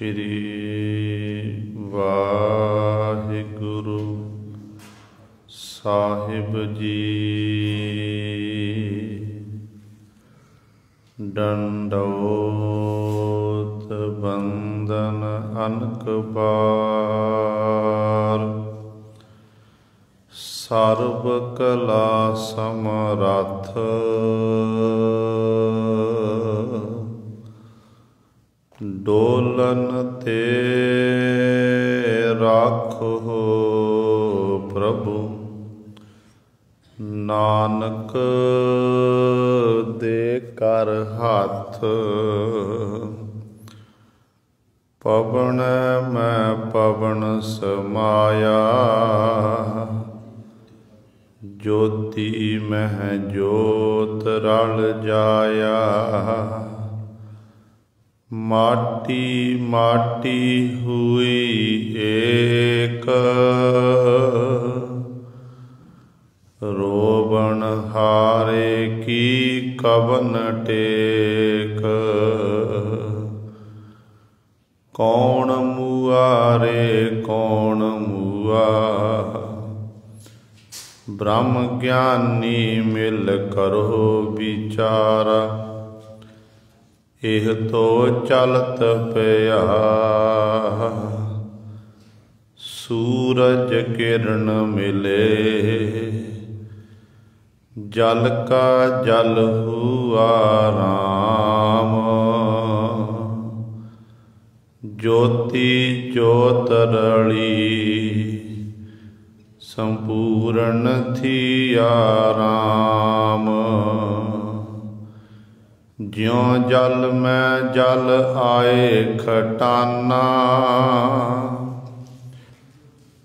श्री वाहिगुरु साहिब जी। दंडोत बंदन अनक बार, सर्व कला समरथ डोलन ते राखो प्रभु। नानक दे कर हाथ पवन मैं पवन समाया, ज्योति मह जोत रल जाया। माटी माटी हुई एक, रोबन हारे की कवन टेक। कौन मुआ रे कौन मुआ, ब्रह्म ज्ञानी मिल करो विचारा। एह तो चलत पिया सूरज किरण मिले, जल का जल हुआ राम। ज्योति ज्योत रली संपूर्ण थी आराम। ज्यों जल में जल आए खटाना,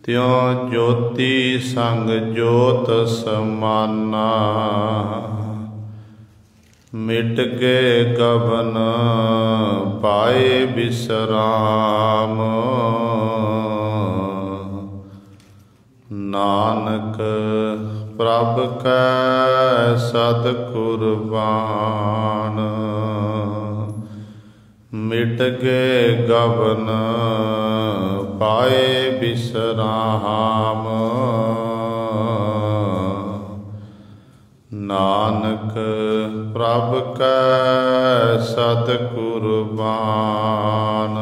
त्यों ज्योति संग ज्योत समाना। मिट गए गबन पाए विश्राम, नानक प्रभ कै सत कुरबान। मिट गए गबन पाए विश्राम, नानक प्रभ कै सत कुरबान।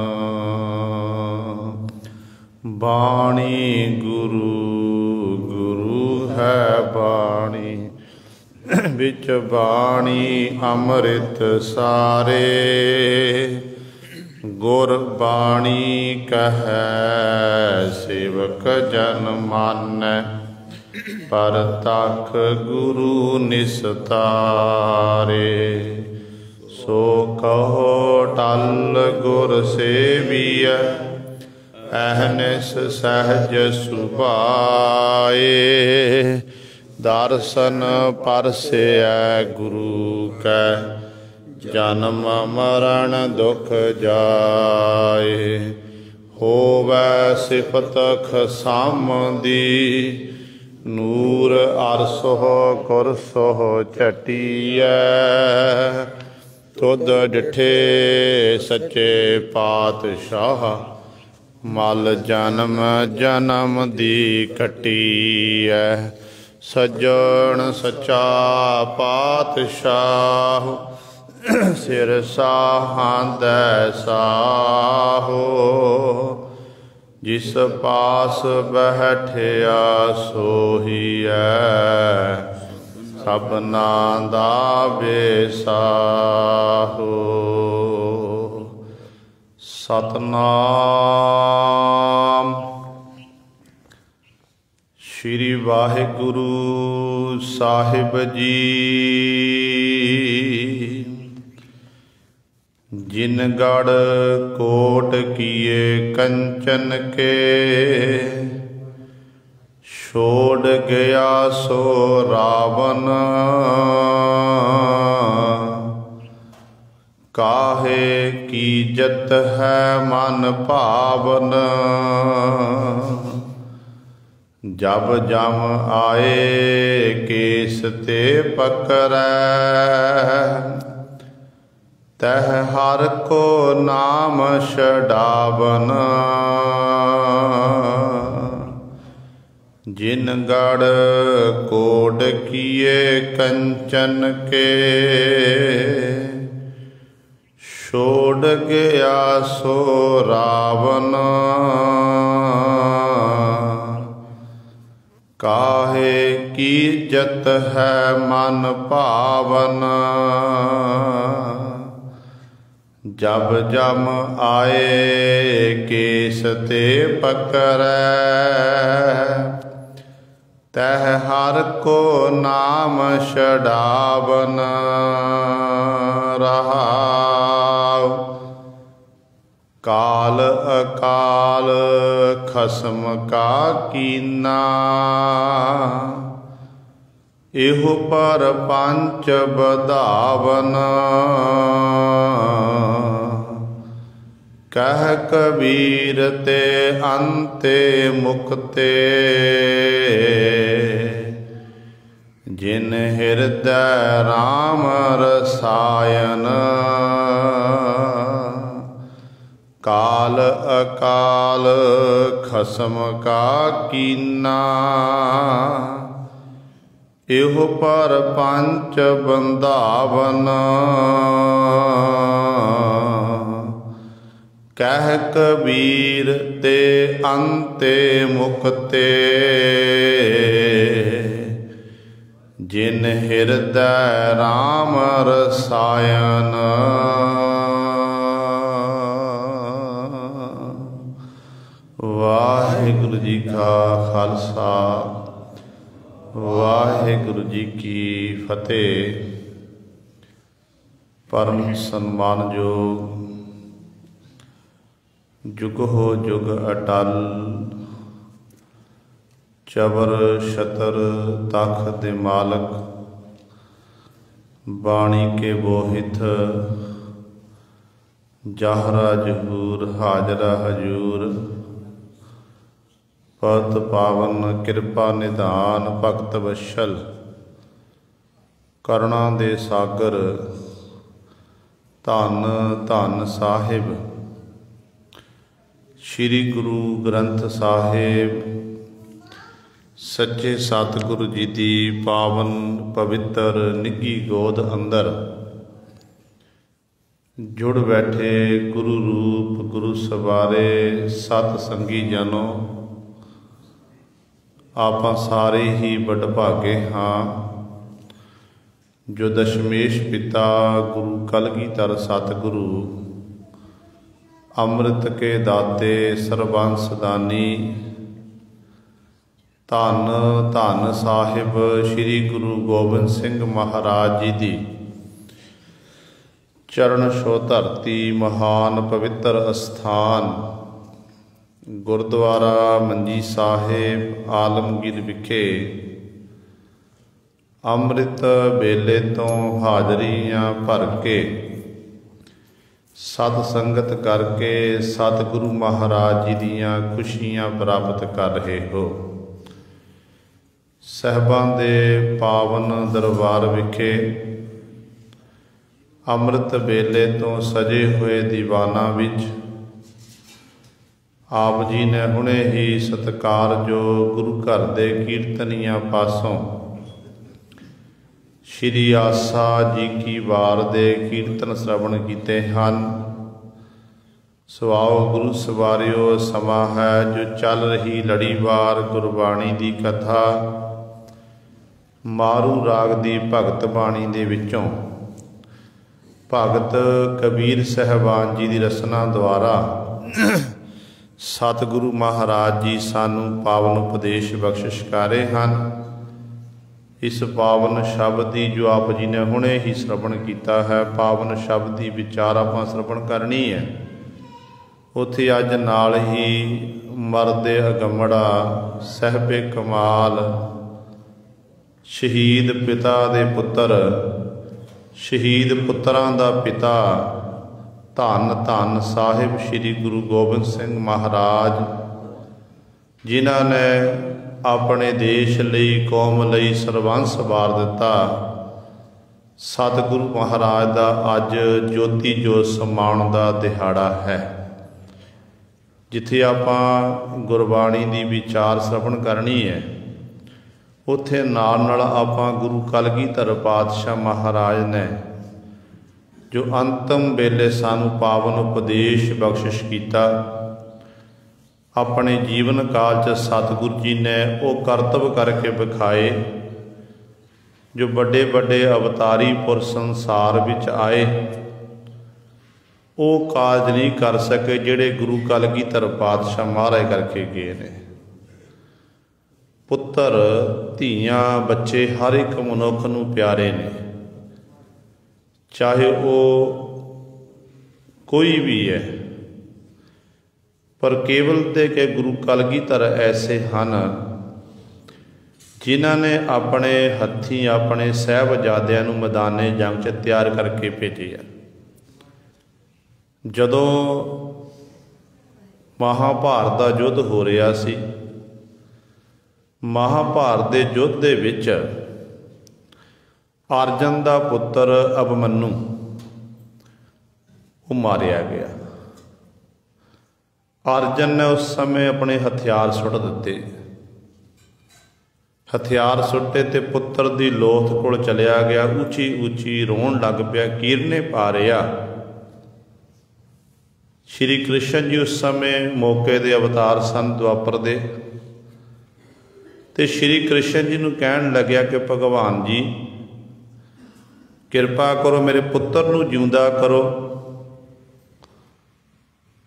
बाणी गुरु गुरु है बाणी, बिच बाणी अमृत सारे। गुर बाणी कहै सेवक जन मानै, परतख गुरु निस्तारे। सो कहो टल गुर सेविय, अहनिस सहज सुभाए। दर्शन परसै गुरु कै, जन्म मरण दुख जाए। होवै सिफत खसामदी, नूर अरसो कुरसो चटियै। तुद डिठे सच्चे पातशाह, मल जन्म जन्म दी कटियै। सज्जन सच्चा पातशाह, सिर साहांदै साहो। जिस पास बैठिया सोहियै, सबना दा बेसाहो। सतनाम श्री वाहिगुरु साहिब जी। जिन गढ़ कोट किए कंचन के, छोड़ गया सो रावण। काहे कीजत है मन पावन, जब जम आए केस ते पकड़ै। तह हर को नाम छड़ावन। जिन गढ़ कोड किए कंचन के, छोड़ गया सो रावण। काहे की इज्जत है मन पावन। जब जम आए केस ते पकड़ै, तह हर को नाम छड़ावन। रहाव काल अकाल खसम का कीना, इहु पर पंच बधावन। कह कबीर ते अंते मुक्ते, जिन हृदय राम रसायन। काल अकाल खसम का कीना, इहु पर पंच बंधावन। कह कबीर ते अंते मुक्ते, जिन हृदय राम रसायन। वाहिगुरु जी का खालसा, वाहिगुरु जी की फतेह। परम सन्मानयोग जुग हो जुग अटल, चबर छतर तख दे मालक। बाणी के बोहित जाहरा जहूर, हाजरा हजूर। पत पावन कृपा निधान, भगत वशल करुणा दे सागर। धन धन साहिब श्री गुरु ग्रंथ साहिब, सच्चे सतगुरु जी की पावन पवित्र निघी गोद अंदर जुड़ बैठे गुरु रूप गुरु सवारे सत संगी जनो। आपां सारे ही बड़भागे हाँ, जो दशमेश पिता गुरु कलगीधर सतगुरु अमृत के दाते सर्वंस दानी। धन धन साहिब श्री गुरु गोबिंद सिंह महाराज जी की चरण छो धरती, महान पवित्र अस्थान गुरुद्वारा मंजी साहिब आलमगीर विखे अमृत बेले तो हाजरियां भर के सत संगत करके सतगुरु महाराज जी दियां खुशियां प्राप्त कर रहे हो। साहिबां दे पावन दरबार विखे अमृत बेले तो सजे हुए दीवाना विच आप जी ने हुणे ही सत्कार जो गुरु घर दे कीर्तनिया पासों श्री आसा जी की वार दे कीर्तन श्रवण कीते हैं। सुआओ गुरु सवारियो, समा है जो चल रही लड़ीवार गुरबाणी की कथा। मारू राग दी भगत बाणी दे विचों भगत कबीर साहबान जी की रसना द्वारा सतगुरु महाराज जी सानू पावन उपदेश बख्शिश कर रहे हैं। इस पावन शब्द की जो आप जी ने हुणे ही श्रवण किया है, पावन शब्द की विचार आप श्रवण करनी है। उत्थे अज नाल ही मरदे अगमड़ा सहबे कमाल शहीद पिता दे पुत्र, शहीद पुत्रां दा पिता धन धन साहिब श्री गुरु गोबिंद सिंह महाराज, जिन्हां ने अपने देश लई कौम लई सर्वंस वार दिता। सतगुरु महाराज का अज ज्योति जोत समाउण का दिहाड़ा है, जिथे आपां गुरबाणी की विचार श्रवण करनी है, उत्थे नाल नाल आपां गुरु कलगीधर पातशाह महाराज ने जो अंतिम वेले सानू पावन उपदेश बख्शिश किया, अपने जीवन काल च सतगुरु जी ने वो करतब करके विखाए जो बड़े बड़े अवतारी पुरुष संसार विच आए वो काज नहीं कर सके जिहड़े गुरु कलगीधर पातशाह महाराज करके गए ने। पुत्र धीआं बच्चे हर एक मनुख नूं प्यारे ने, चाहे वो कोई भी है, पर केवल दे के गुरु कलगीधर ऐसे हैं जिन्हां ने अपने हत्थीं अपने साहिबजादियां नूं मैदाने जंग च तैयार करके भेजे। जदों महाभारत का युद्ध हो रहा सी, महाभारत के युद्ध दे विच अर्जन का पुत्र अभिमन्यु वो मारिया गया। अर्जन ने उस समय अपने हथियार सुट दिते, हथियार सुटे तो पुत्र की लोथ कोल चलिया गया, ऊँची ऊँची रोन लग पिया, कीरने पा रहा। श्री कृष्ण जी उस समय मौके के अवतार सन द्वापर दे, ते श्री कृष्ण जी नूं कहण लग्या कि भगवान जी किरपा करो मेरे पुत्र नूं जिउंदा करो।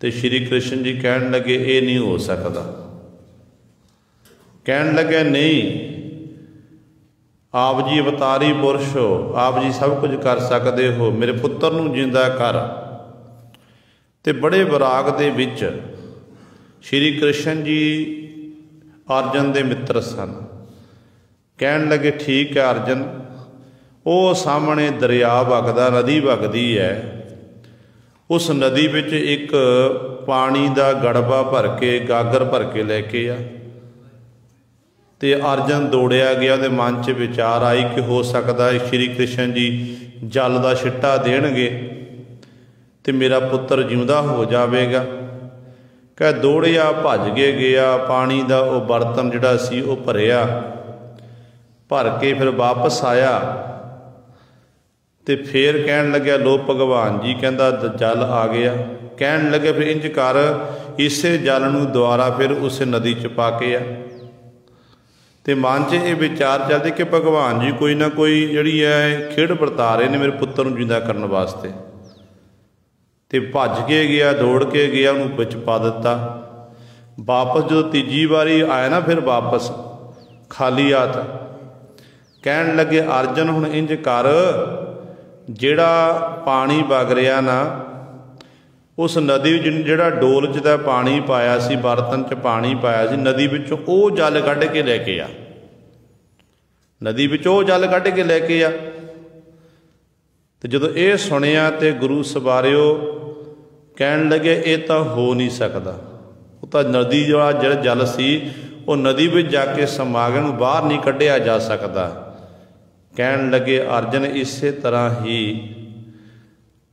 ते श्री कृष्ण जी कहण लगे ये नहीं हो सकता। कहण लगे नहीं, आप जी अवतारी पुरुष हो, आप जी सब कुछ कर सकते हो, मेरे पुत्र नूं जिंदा कर। ते बड़े विराग दे विच श्री कृष्ण जी अर्जन दे मित्र सन। कहण लगे ठीक है अर्जन, वो सामने दरिया वगदा, नदी वगदी है, उस नदी विच एक पानी का गड़बा भर के गागर भर के लैके आ। ते अर्जन दौड़िया गया, उहदे मन च विचार आई कि हो सकता है श्री कृष्ण जी जल का छिट्टा देणगे ते मेरा पुत्र जिउंदा हो जाएगा। कह दौड़िया भज के गया, पानी का वो बर्तन जिहड़ा सी वो भरिया, भर के फिर वापस आया ते फिर कहण लग्या लो भगवान जी कहंदा जल आ गया। कहण लगे फिर इंज कर, इसे जल नूं दुआरा फिर उस नदी च पा के आ। ते मन च ये विचार चलते कि भगवान जी कोई ना कोई जिहड़ी है खेड़ बरता रहे ने मेरे पुत्र नूं जिंदा करने वास्ते। ते भज के गया, दौड़ के गया, उन्होंने विच पा दिता। वापस जो तीजी बारी आया ना, फिर वापस खाली हाथ। कहण लगे अर्जन हुण इंज कर, जिहड़ा पानी वग रहा ना उस नदी जिहड़ा डोल च दा पानी पाया सी, बर्तन च पानी पाया सी, नदी विचों वो जल कढ़ के लैके आ, नदी विचों वो जल कढ़ के लैके आ। तो जदों ये सुनिया तो गुरु सवारियो कहण लगे ये तो हो नहीं सकता, वो तो नदी वाला जिहड़ा जल सी वो नदी विच जाके समा गया, बाहर नहीं कढ़िया जा सकता। कहण लगे अर्जन इसे तरह ही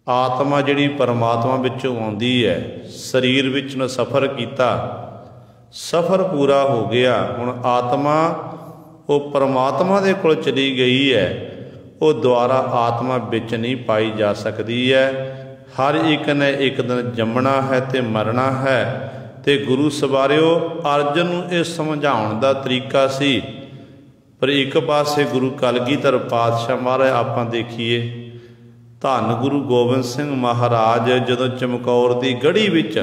आत्मा जिहड़ी परमात्मा विचों आउंदी है, शरीर विच ने सफ़र किया, सफ़र पूरा हो गया, हुण आत्मा वो परमात्मा दे कोल चली गई है, वो दोबारा आत्मा विच नहीं पाई जा सकती है। हर एक ने एक दिन जमना है ते मरना है। ते गुरु सवारियो अर्जन नूं इह समझाउण दा तरीका सी, पर एक पासे गुरु कलगीधर पातशाह महाराज आपां देखीए, धन गुरु गोबिंद सिंह महाराज जदों चमकौर की गढ़ी विच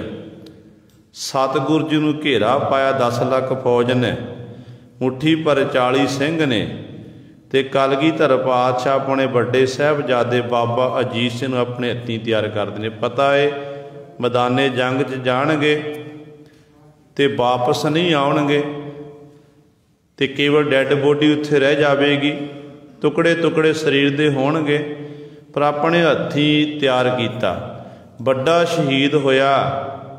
सतगुरु जी नूं घेरा पाया 10 लाख फौज ने, मुट्ठी पर 40 सिंह ने, ते कलगीधर पातशाह अपने बड़े साहिबजादे बाबा अजीत सिंह अपने हत्थीं तैयार करते हैं। पता है मैदाने जंग च जाणगे ते वापस नहीं आउणगे, ते केवल डैड बॉडी उत्थे रह जाएगी, टुकड़े टुकड़े शरीर दे होणगे, पर अपने हत्थीं तैयार किया, बड़ा शहीद होया।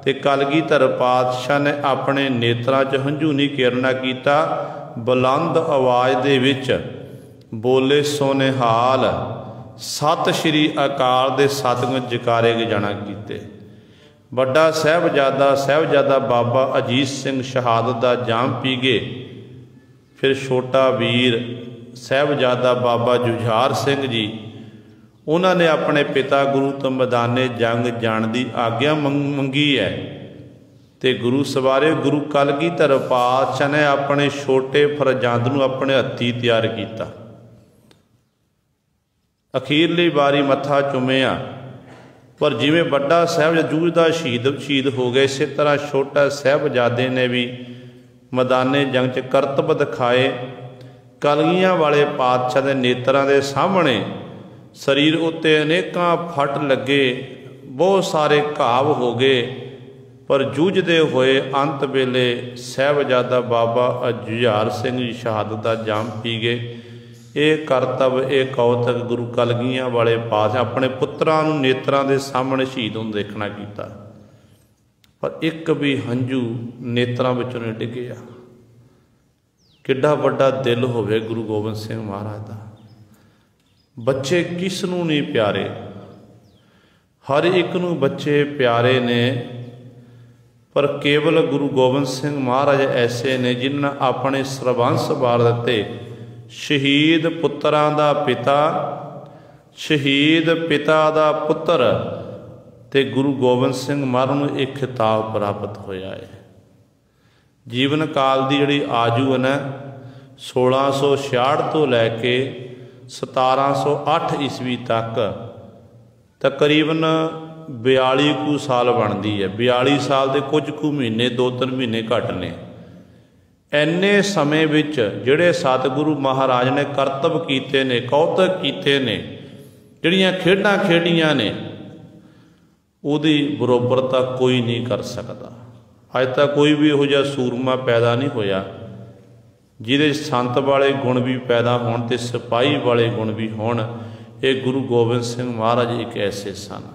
ते कलगीधर पातशाह ने अपने नेत्रां च हंझू नहीं किरना कीता, बुलंद आवाज़ दे विच बोले सो निहाल सत श्री अकाल दे सतगुण जकारे गजाना कीते। वड्डा साहिबजादा बाबा अजीत सिंह शहादत दा जाम पी गए। फिर छोटा वीर साहिबजादा बाबा जुझार सिंह जी, उन्होंने अपने पिता गुरु तो मैदाने जंग जाण की आग्ञा मंगी है। तो गुरु सवारे गुरु कलगीधर पातशाह ने अपने छोटे फरजंद नूं अपने हत्थी तैयार किया। अखीरली वारी मत्था चुमिया, पर जिमें वड्डा साहिबजादा जूझदा शहीद हो गए, इस तरह छोटा साहिबजादे ने भी मैदाने जंग च करतब दिखाए। कलगियां वाले पातशाह के नेत्रां दे सामने शरीर उत्ते अनेकां फट लगे, बहुत सारे घाव हो गए, पर जूझते हुए अंत वेले साहिबजादा बाबा जुझार सिंह जी शहादत का जाम पी गए। ये करतब ये कौतक गुरु कलगियां वाले पातशाह अपने पुत्रां नूं नेत्रां दे सामने शहीद होंदे देखना कीता, पर एक भी हंझू नेत्रां विचों नहीं डिग्गिया। किड्डा वड्डा दिल होवे गुरु गोबिंद सिंह महाराज दा। बच्चे किस नूं नहीं प्यारे, हर एक नूं बच्चे प्यारे ने, पर केवल गुरु गोबिंद सिंह महाराज ऐसे ने जिन्हां अपने सरबंस वार दिते। शहीद पुत्रां दा पिता, शहीद पिता दा पुत्र, ते गुरु गोबिंद सिंह महाराज नूं एक खिताब प्राप्त होया है। जीवन काल की जिहड़ी आजू है ना, 1666 तो लैके 1708 ईस्वी तक तकरीबन 42 कु साल बनती है। 42 साल के कुछ कु महीने 2-3 महीने घट ने। इन्ने समय विच जिहड़े सतगुरु महाराज ने करतब कीते ने, कौतक कीते ने, जिहड़ियां खेडां खेडियां ने, उहदी बरोबरता कोई नहीं कर सकता। अज तक कोई भी इहो जिहा सूरमा पैदा नहीं होया जिहदे संत वाले गुण भी पैदा होण ते सिपाही वाले गुण भी होण। ये गुरु गोबिंद सिंह महाराज एक ऐसे सन।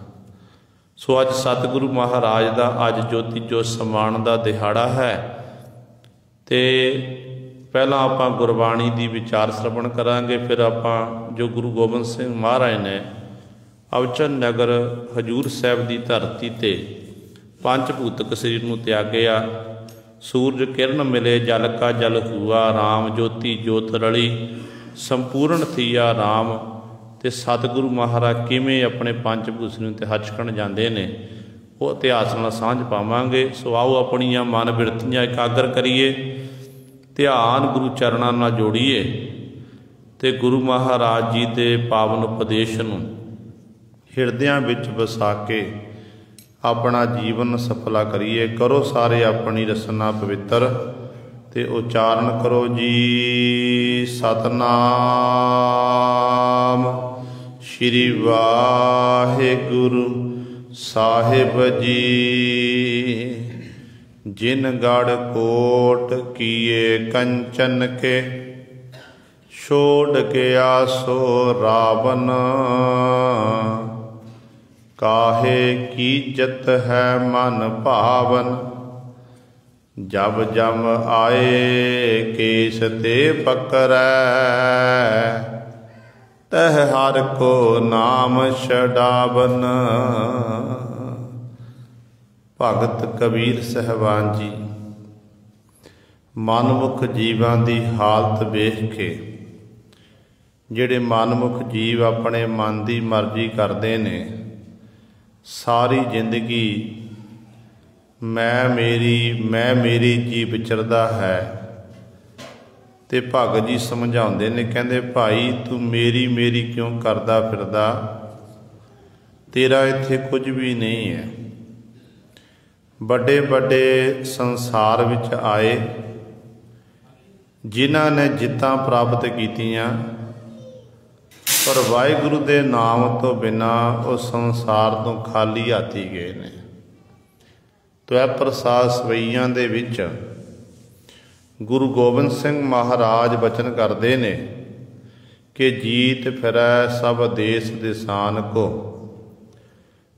सो अज सतगुरु महाराज का अज ज्योति जो समान का दिहाड़ा है। तो पहला आपां गुरबाणी की विचार श्रवण करांगे, फिर आपां जो गुरु गोबिंद सिंह महाराज ने अवचन नगर हजूर साहिब की धरती ते पंच भूतक शरीर नूं त्यागिया। सूरज किरण मिले जल का जल हुआ, राम ज्योति जोत रली संपूर्ण थिया राम। ते सतगुरु महाराज किवें अपने पंच भूषण ते हचकण जाते हैं, वो इतिहास नाल सांझ पावांगे। सो आओ अपनियां मन बिरतियां एकागर करिए, ध्यान गुरु चरणों नाल जोड़िए, ते गुरु महाराज जी के पावन उपदेश नूं हिरदियां विच वसा के अपना जीवन सफला करिए। करो सारे अपनी रसना पवित्र, ते उचारण करो जी सतनाम श्री वाहिगुरु साहिब जी। जिन गढ़ कोट किए कंचन के, छोड़ के आसो रावण। काहे कीजत है मन भावन, जब जम आए केस ते पकड़ै। तह हर को नाम छड़ावन। भगत कबीर साहबान जी मनमुख जीवां दी हालत वेख के, जिहड़े मनमुख जीव अपने मन की मर्जी करते ने, सारी जिंदगी मैं मेरी जी विचरदा है। ते भगत जी समझाउंदे ने, कहंदे भाई तू मेरी क्यों करदा फिरदा, तेरा इत्थे कुछ भी नहीं है। बड़े बड़े संसार विच आए, जिन्हां ने जित्तां प्राप्त कीतियां, पर वाहिगुरु दे नाम तो बिना उस संसार तो खाली हाथी गए ने। तो यह प्रसाद सवैयां दे विच गुरु गोबिंद सिंह महाराज बचन करते ने कि जीत फिरै सब देश दिसान को,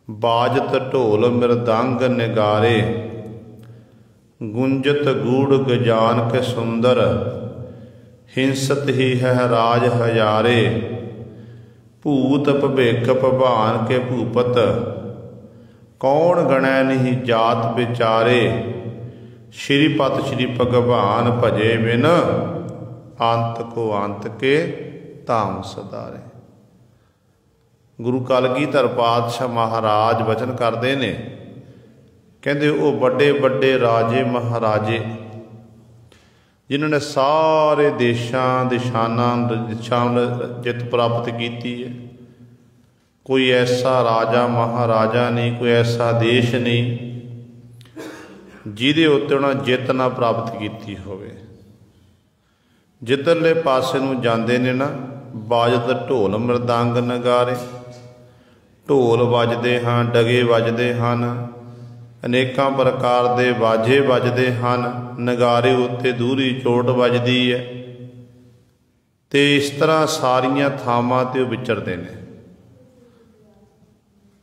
बाजत ढोल मृदंग निगारे। गुंजत गूढ़ गजान के सुंदर, हिंसत ही है राज हजारे। भूत भविख भवान के भूपत, कौन गणै नहीं जात विचारे। श्रीपत श्री भगवान भजे बिन, अंत को अंत के धाम सदारे। गुरु कलगीधर पातशाह महाराज वचन करते ने, कहते वो बड़े बड़े राजे महाराजे जिन्होंने सारे देशों दिशा जित प्राप्त की है, कोई ऐसा राजा महाराजा नहीं, कोई ऐसा देश नहीं जिहदे उत्ते उन्होंने जित ना प्राप्त की होवे। जिधरले पासे नूं जांदे ने ना, बाजत ढोल मृदंग नगारे, ढोल वजदे हैं, डगे वजदे हैं, अनेकां प्रकार के बाजे वजदे हैं, नगारे उत्ते दूरी चोट वजदी है। तो इस तरह सारिया थावां ते विचरदे ने।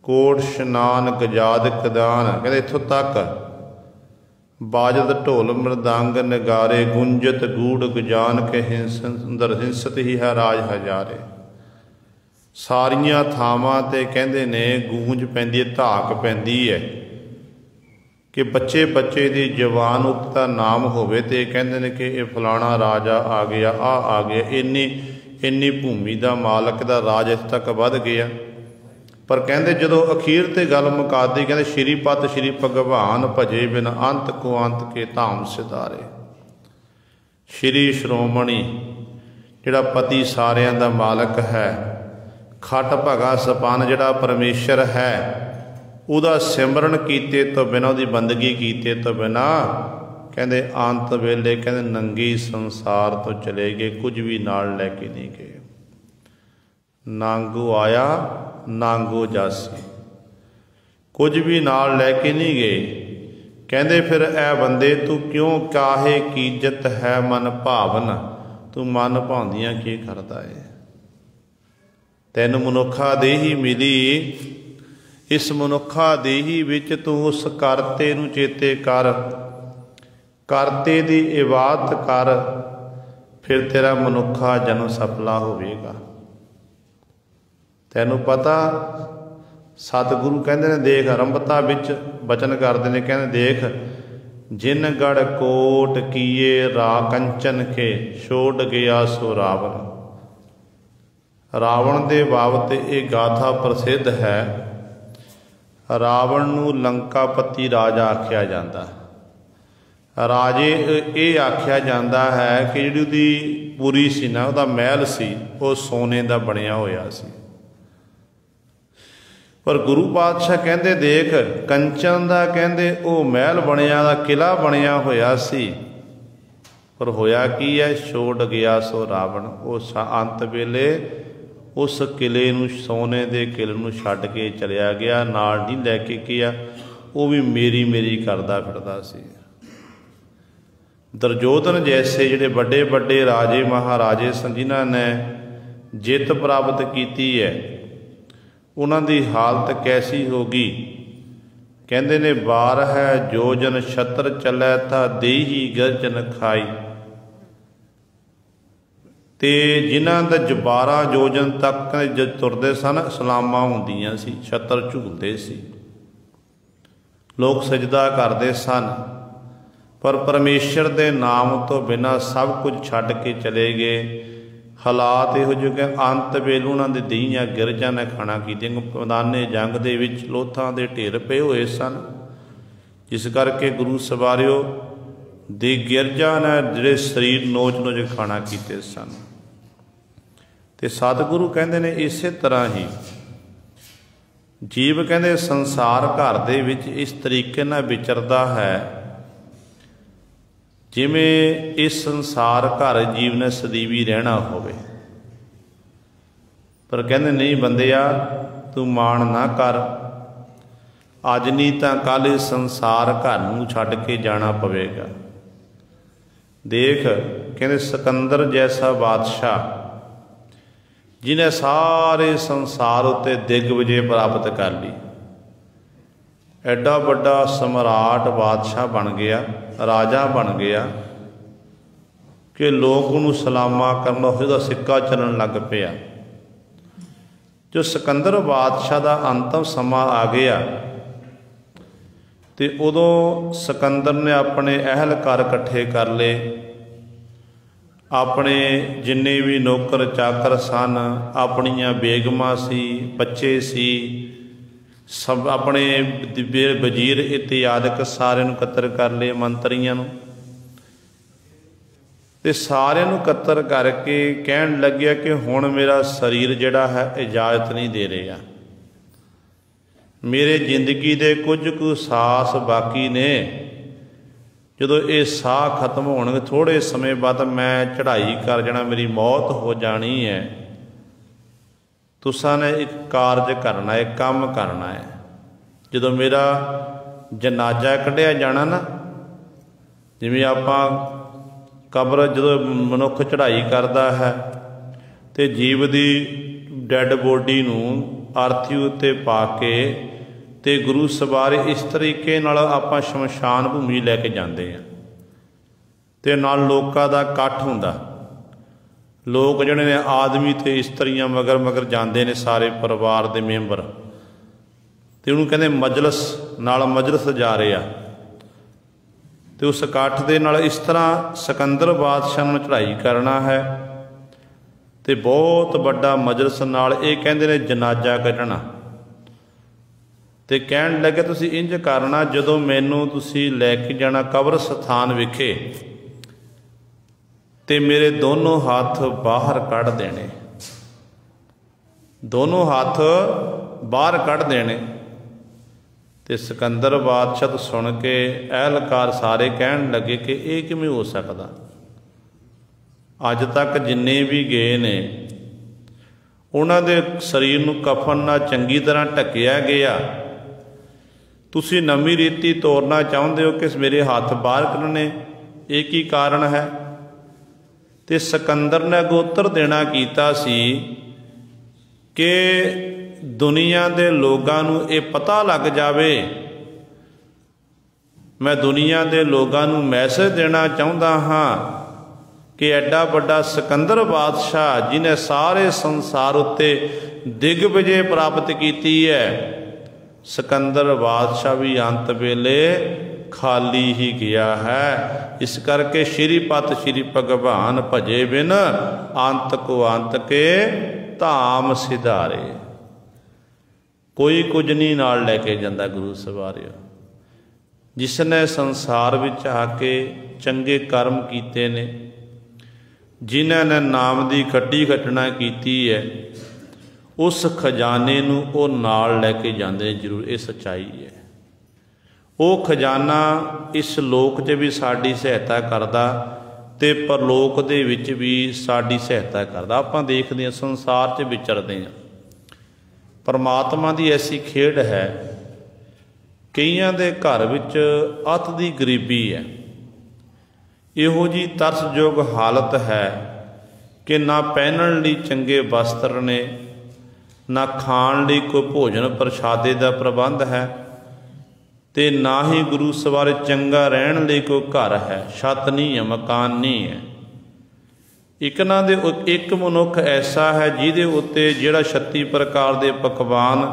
कोट शनान गजाद कदान, कहते इत्थों तक बाजत ढोल मृदंग नगारे, गुंजत गूढ़ गजान के हिंसंदर हिंसत ही है राज हजारे। सारिया थावां ते कहते ने गूंज पैंदी है, धाक पैंदी है कि बच्चे बच्चे की जवान उक्ता नाम होवे ते कहते हैं कि ये फलाना राजा आ गया, आ गया, इन्नी इन्नी भूमि का मालक का राज इस तक वध गया। पर कहते जो अखीर ते गल मुकादी, कहते श्रीपत श्री भगवान भजे बिन, अंत को अंत के धाम सिधारे। श्री श्रोमणी जिहड़ा पति सारियां दा मालक है, खट भगा सपन जिहड़ा परमेश्वर है, उहदा सिमरन कीते तो बिना, उहदी बंदगी कीते तो बिना, कहते अंत वेले कहते नंगी संसार तो चले गए, कुछ भी नाल लैके नहीं गए। नांगो आया नांगो जासी, कुछ भी नाल लैके नहीं गए। कहते फिर ऐ बंदे तू क्यों काहे कीजत है मन भावन, तू मन भाउंदियां की करदा है। तैनूं मनुखा देही मिली, इस मनुखा देही विच तू उस करते नूं चेते कर, करते दी इबादत कर, फिर तेरा मनुखा जन्म सफला होवेगा। तैनूं पता सतगुरु कहते ने, देख आरंभता विच बचन करते हैं, कहते देख जिन गढ़ कोट किए रा कंचन के, छोड़ गया सो रावण। रावण के बाबत ये गाथा प्रसिद्ध है। रावण नूं लंकापति राजा आख्या जाता। राजे ये आख्या जाता है कि जिहड़ी उहदी पुरी सी ना, उहदा महल सी, वो सोने का बनिया होया सी। पर गुरु पातशाह कहते देख कंचन का कहते वो महल बनिया, दा किला बनिया होया सी, पर होया की है, छोड़ गया सो रावण। वो अंत वेले उस किले नूं, सोने के किले नूं छड्ड के चलिया गया, नाल नहीं लैके गया, वो भी मेरी मेरी करदा फिरदा सी। दुर्योधन जैसे जिहड़े बड़े बड़े राजे महाराजे सन, जिन्हां ने जित प्राप्त की है, उन्हां दी हालत कैसी होगी। कहते ने बार है जो जन छत्र चलै था, देही गर्जन खाई। तो जिन्हां दा 12 योजन तक जब तुरदे सन, सलामां हुंदियां सी, छत्र झूलते सी, लोग सजदा करते सन। पर परमेश्वर के नाम तो बिना सब कुछ छड्ड के चले गए। हालात इहो ਜਿਹੇ कि अंत वेले उन्हां दे दीहियां गिरजां ने खाना कीतियां। मैदाने जंग दे विच लोथां दे ढेर पे होए सन, जिस करके गुरु सवारिओ दे गिरजां ने जिहड़े शरीर नोच नोच खाना कीते सन। ते सतगुरु कहते ने इस तरह ही जीव कहते संसार घर दे विच इस तरीके नाल विचरदा है, जिवें इस संसार घर जीव ने सदीवी रहना होवे। पर कहते नहीं बंदिया तू माण ना कर, अज नहीं तां कल इस संसार घर नूं छड्ड के जाना पवेगा। देख कहते सिकंदर जैसा बादशाह जिन्हें सारे संसार उत्ते दिग्विजय प्राप्त कर ली, एडा बड़ा सम्राट बादशाह बन गया, राजा बन गया कि लोग उन्होंने सलामा करना, उसका सिक्का चलन लग पिया। जो सिकंदर बादशाह का अंतिम समा आ गया तो उदों सिकंदर ने अपने अहलकार इकट्ठे कर ले, अपने जिन्ने भी नौकर चाकर सन, अपनियां बेगमां सी, बच्चे सी, सब अपने वजीर इत्यादि सारे इकत्तर कर ले, मंत्रियों ते सारे इकत्तर करके कहन लग्या कि हुण मेरा शरीर जिहड़ा है इजाजत नहीं दे रहा, मेरे जिंदगी दे कुछ कु सास बाकी ने, जदों ये साह खत्म होणगे थोड़े समय बाद मैं चढ़ाई कर जाना, मेरी मौत हो जानी है। तुसां ने एक कारज करना है, काम करना है। जदों मेरा जनाजा कढ़िया जाना ना, जिवें आपां कब्र जदों मनुख चढ़ाई करता है तो जीव की डैड बॉडी नूं अर्थी उत्ते पा के ते गुरु सवारे इस तरीके नाल आपां शमशान भूमि लैके जाते हैं ते नाल लोकां दा इकट्ठ हुंदा, लोग जिहड़े ने आदमी ते इस्त्रियां मगर मगर जाते हैं, सारे परिवार के मैंबर ते उहनूं कहंदे मजलस, नाल मजलस जा रहे आ तो उस इकट्ठ दे नाल इस तरह सिकंदर बादशाह नूं चढ़ाई करना है तो बहुत वड्डा मजलस नाल ये कहंदे ने जनाजा कढना। तो कहन लगे तुसीं इंज करना, जदों मैनूं तुसीं लैके जाना कब्र स्थान विखे ते मेरे दोनों हाथ बाहर कढ़ देने, दोनों हाथ बाहर कढ़ देने। तो सिकंदर बादशाह तो सुन के अहलकार सारे कहन लगे कि ये किवें हो सकदा, अज तक जिन्ने भी गए ने उन्हां दे शरीर नूं कफन नाल चंगी तरह ढकिया गया, तुसीं नवीं रीति तोड़ना चाहुंदे हो कि मेरे हाथ बाहर कढने, ये की कारण है? तो सिकंदर ने अगों उत्तर देना कीता सी कि दुनिया के लोगों नूं ये पता लग जावे, मैं दुनिया के लोगों नूं मैसेज देना चाहुंदा हाँ कि एडा वड्डा सिकंदर बादशाह जिन्हें सारे संसार उत्ते दिग्विजय प्राप्त की है, सिकंदर बादशाह भी अंत वेले खाली ही गया है। इस करके श्रीपत श्री भगवान भजे बिन अंत को अंत के धाम सिधारे, कोई कुछ नहीं नाल लैके जांदा गुरु सवारियो। जिसने संसार विच आके चंगे कर्म कीते ने, जिन्हां ने नाम दी खट्टी घटना कीती है, उस खजाने नूं ओ नाल लैके जांदे जरूर, ये सच्चाई है। वो खजाना इस लोक च भी साडी सहायता करदा ते परलोक दे विच भी साडी सहायता करदा। आपां देखदे हां संसार च विचरदे हां, परमात्मा की ऐसी खेड है, कईयां दे घर विच अत दी गरीबी है, इहो जी तरसयोग हालत है कि ना पहनण लई चंगे वस्त्र ने, ना खाण लई कोई भोजन प्रशादे का प्रबंध है, ते ना ही गुरु सवारे चंगा रहण लई कोई घर है, छत नहीं है, मकान नहीं है। एक मनुख ऐसा है जिहदे उत्ते जिहड़ा 36 प्रकार के पकवान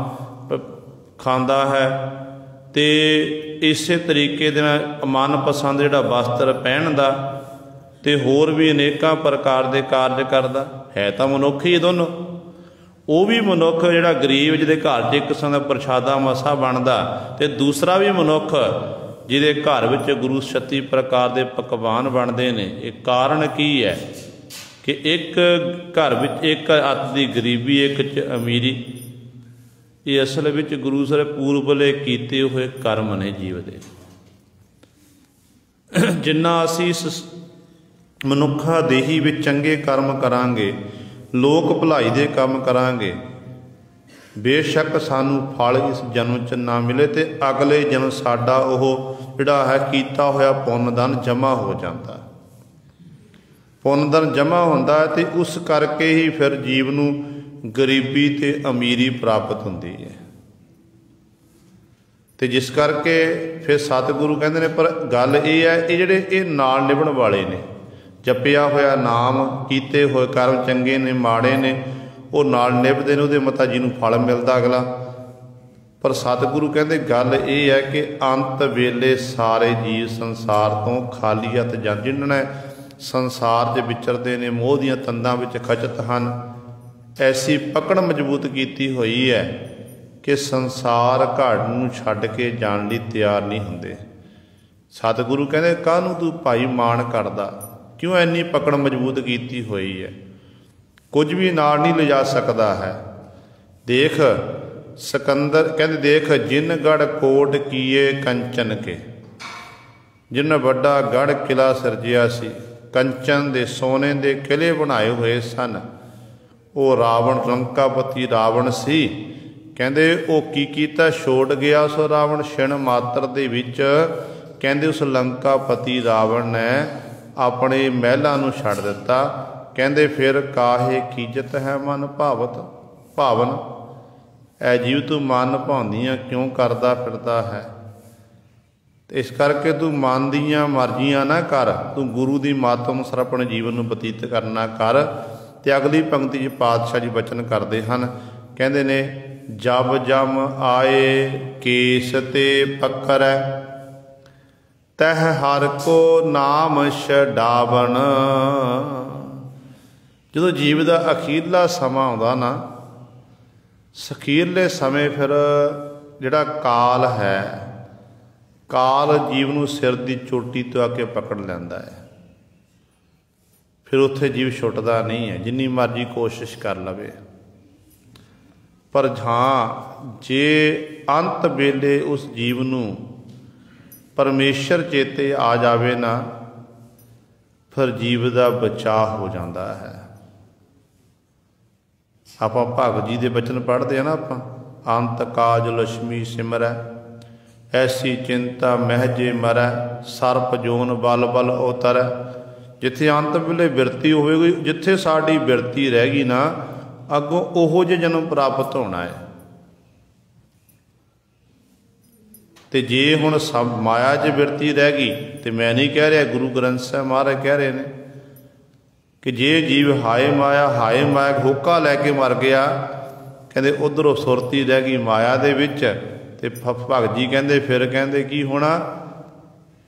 खांदा है ते इसे तरीके दे नाल मनपसंद जिहड़ा वस्त्र पहनदा ते होर भी अनेकां प्रकार के कार्य करदा है, तां मनुख ही दोनों। वो भी मनुख जिहड़ा गरीब जिहदे घर 'च एक किस्म का प्रशादा मसा बनदा, ते दूसरा भी मनुख जिहदे घर विच गुरु 36 प्रकार के पकवान बनते हैं। एक कारण की है कि एक घर विच एक अत की गरीबी, एक च अमीरी, ये असल विच गुरु सारे पूर्वले कीते हुए कर्म ने जीव दे। जिन्ना असीं इस मनुखा देही विच चंगे कर्म करांगे, लोक भलाई दे काम करांगे, बेशक सानू फल इस जन्म च ना मिले तो अगले जन्म साडा ओह जिहड़ा है कीता होया पुण्यधन जमा हो जाता। पुण्यधन जमा होंदा है तो उस करके ही फिर जीव नू गरीबी ते अमीरी प्राप्त होंदी है। तो जिस करके फिर सतगुरु कहते हैं, पर गल ये है ये जिहड़े ये नाल निभण वाले ने, जपिया होया नाम, कीते हुए कर्म चंगे ने माड़े ने, वो नाल निभते ने, मता जी नूं फल मिलता अगला। पर सतगुरु कहते गल ये है कि अंत वेले सारे जीव संसार तो खाली हथ जाण, जिन्होंने संसार 'च विचरते ने, मोह दीआं तंदां विच खचत हन, ऐसी पकड़ मजबूत की हुई है कि संसार घड़ नूं छड्ड के जाण लई तैयार नहीं हुंदे। सतगुरु कहते काहनूं तू भाई माण करदा, क्यों इन्नी पकड़ मजबूत की हुई है, कुछ भी नाल नहीं लिजा सकता है। देख सिकंदर कहते देख जिन गढ़ कोट किए कंचन के, जिन बड़ा गढ़ किला सिरजिया सी, कंचन दे सोने दे किले बनाए हुए सन। वो रावण लंकापति रावण सी, कहते वो की कीता छोड़ गया सो रावण छिण मात्र दे विच। कहते उस लंकापति रावण ने अपने महलों नूं छड्ड दिता। कहते फिर काहे कीजत है मन भावत भावन, ऐ जीव तू मन भाउंदियां क्यों करदा फिरदा है। इस करके तू मन दियां मर्जियां ना कर, तू गुरु की मत अनुसार अपने जीवन में बतीत करना कर। तो अगली पंक्ति च पातशाह जी बचन करते हैं, कहते ने जब जम आए केस ते पकड़ै, तह हर को नाम छडावण। जो जीव का अखीरला समा आउंदा ना, अखीरले समय फिर जिहड़ा काल है, काल जीव नूं सिर की चोटी तो आके पकड़ लैंदा है। फिर उत्थे जीव छुटदा नहीं है, जिन्नी मर्जी कोशिश कर लवे। पर हाँ जे अंत वेले उस जीव नूं परमेश्वर चेते आ जावे ना, फिर जीव का बचाव हो जाता है। आप भगत जी के बचन पढ़ते हैं ना, आप अंत काज लक्ष्मी सिमरै, ऐसी चिंता महजे मरै, सर्प जोन बल बल उतरै। जिथे अंत वेले बिरती होगी, जिथे साड़ी बिरती रह गई ना, अगों ओहो जिहा जन्म प्राप्त होना है। तो जे हुण सब माया च बिरती रह गई, तो मैं नहीं कह रहा, गुरु ग्रंथ साहिब महाराज कह रहे हैं कि जे जीव हाय माया होका लैके मर गया, कहते उधरों सुरती रह गई माया दे विच। ते भगत जी कहते फिर कहते की होना,